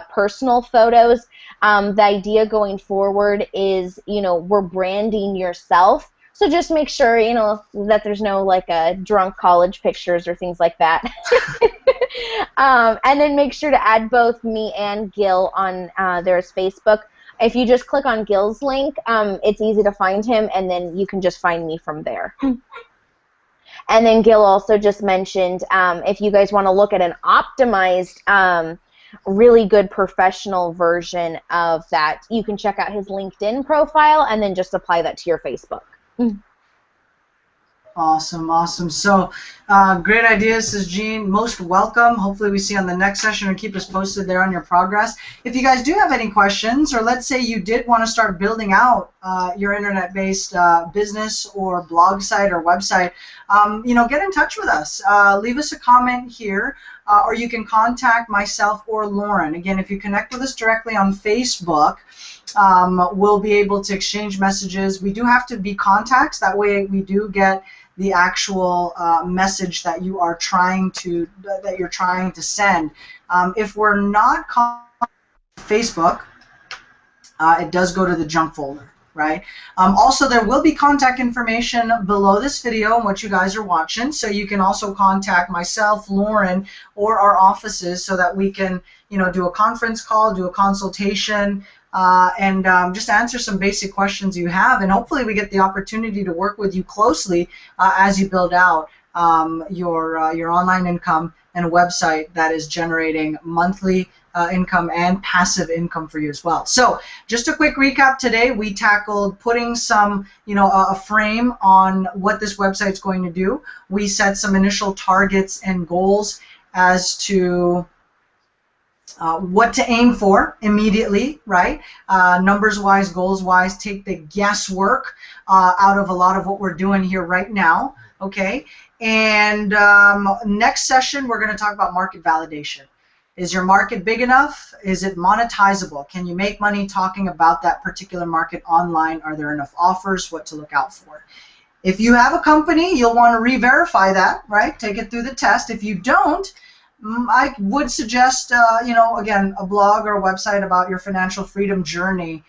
personal photos. The idea going forward is, we're branding yourself. So just make sure, that there's no, drunk college pictures or things like that. And then make sure to add both me and Gil on their Facebook. If you just click on Gil's link, it's easy to find him, and then you can just find me from there. And then Gil also just mentioned if you guys want to look at an optimized, really good professional version of that, you can check out his LinkedIn profile and then just apply that to your Facebook. Awesome, awesome. So, great ideas, says Jean. Most welcome. Hopefully we see you on the next session, and keep us posted there on your progress. If you guys do have any questions, or let's say you did want to start building out your internet-based business or blog site or website, get in touch with us. Leave us a comment here, or you can contact myself or Lauren. Again, if you connect with us directly on Facebook, we'll be able to exchange messages. We do have to be contacts. That way we do get the actual message that you're trying to send. If we're not Facebook, it does go to the junk folder, right? Also, there will be contact information below this video and what you guys are watching, so you can also contact myself, Lauren, or our offices so that we can, do a conference call, do a consultation, and just answer some basic questions you have, and hopefully we get the opportunity to work with you closely as you build out your online income and a website that is generating monthly income and passive income for you as well. So just a quick recap today. We tackled putting some, a frame on what this website's going to do. We set some initial targets and goals as to what to aim for immediately, right? Numbers-wise, goals-wise, take the guesswork out of a lot of what we're doing here right now, okay? And next session, we're going to talk about market validation. Is your market big enough? Is it monetizable? Can you make money talking about that particular market online? Are there enough offers? What to look out for? If you have a company, you'll want to re-verify that, right? Take it through the test. If you don't, I would suggest, again, a blog or a website about your financial freedom journey.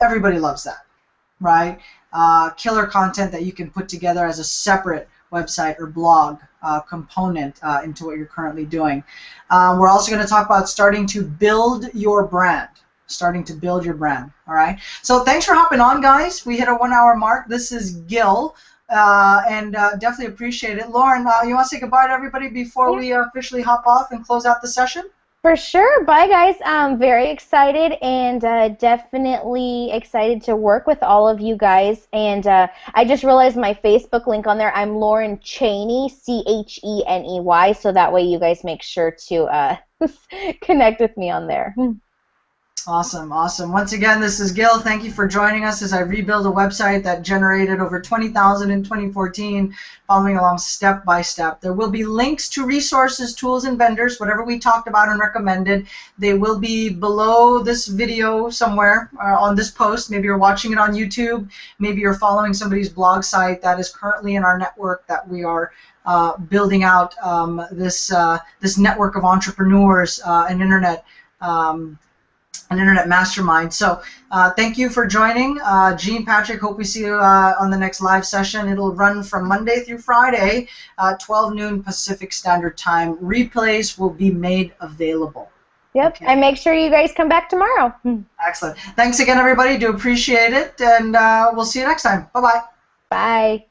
Everybody loves that, right? Killer content that you can put together as a separate website or blog component into what you're currently doing. We're also going to talk about starting to build your brand. All right? So thanks for hopping on, guys. We hit a 1 hour mark. This is Gil, and definitely appreciate it. Lauren, you want to say goodbye to everybody before we officially hop off and close out the session? For sure. Bye, guys. I'm very excited and definitely excited to work with all of you guys. And I just realized my Facebook link on there. I'm Lauren Cheney, Cheney, so that way you guys make sure to connect with me on there. Awesome, awesome. Once again, this is Gil. Thank you for joining us as I rebuild a website that generated over 20,000 in 2014, following along step by step. There will be links to resources, tools, and vendors, whatever we talked about and recommended. They will be below this video somewhere on this post. Maybe you're watching it on YouTube. Maybe you're following somebody's blog site that is currently in our network that we are building out this network of entrepreneurs, an internet mastermind. So thank you for joining. Jean, Patrick, hope we see you on the next live session. It'll run from Monday through Friday, 12 noon Pacific Standard Time. Replays will be made available. Yep, okay. And make sure you guys come back tomorrow. Excellent. Thanks again, everybody. Do appreciate it, and we'll see you next time. Bye-bye. Bye.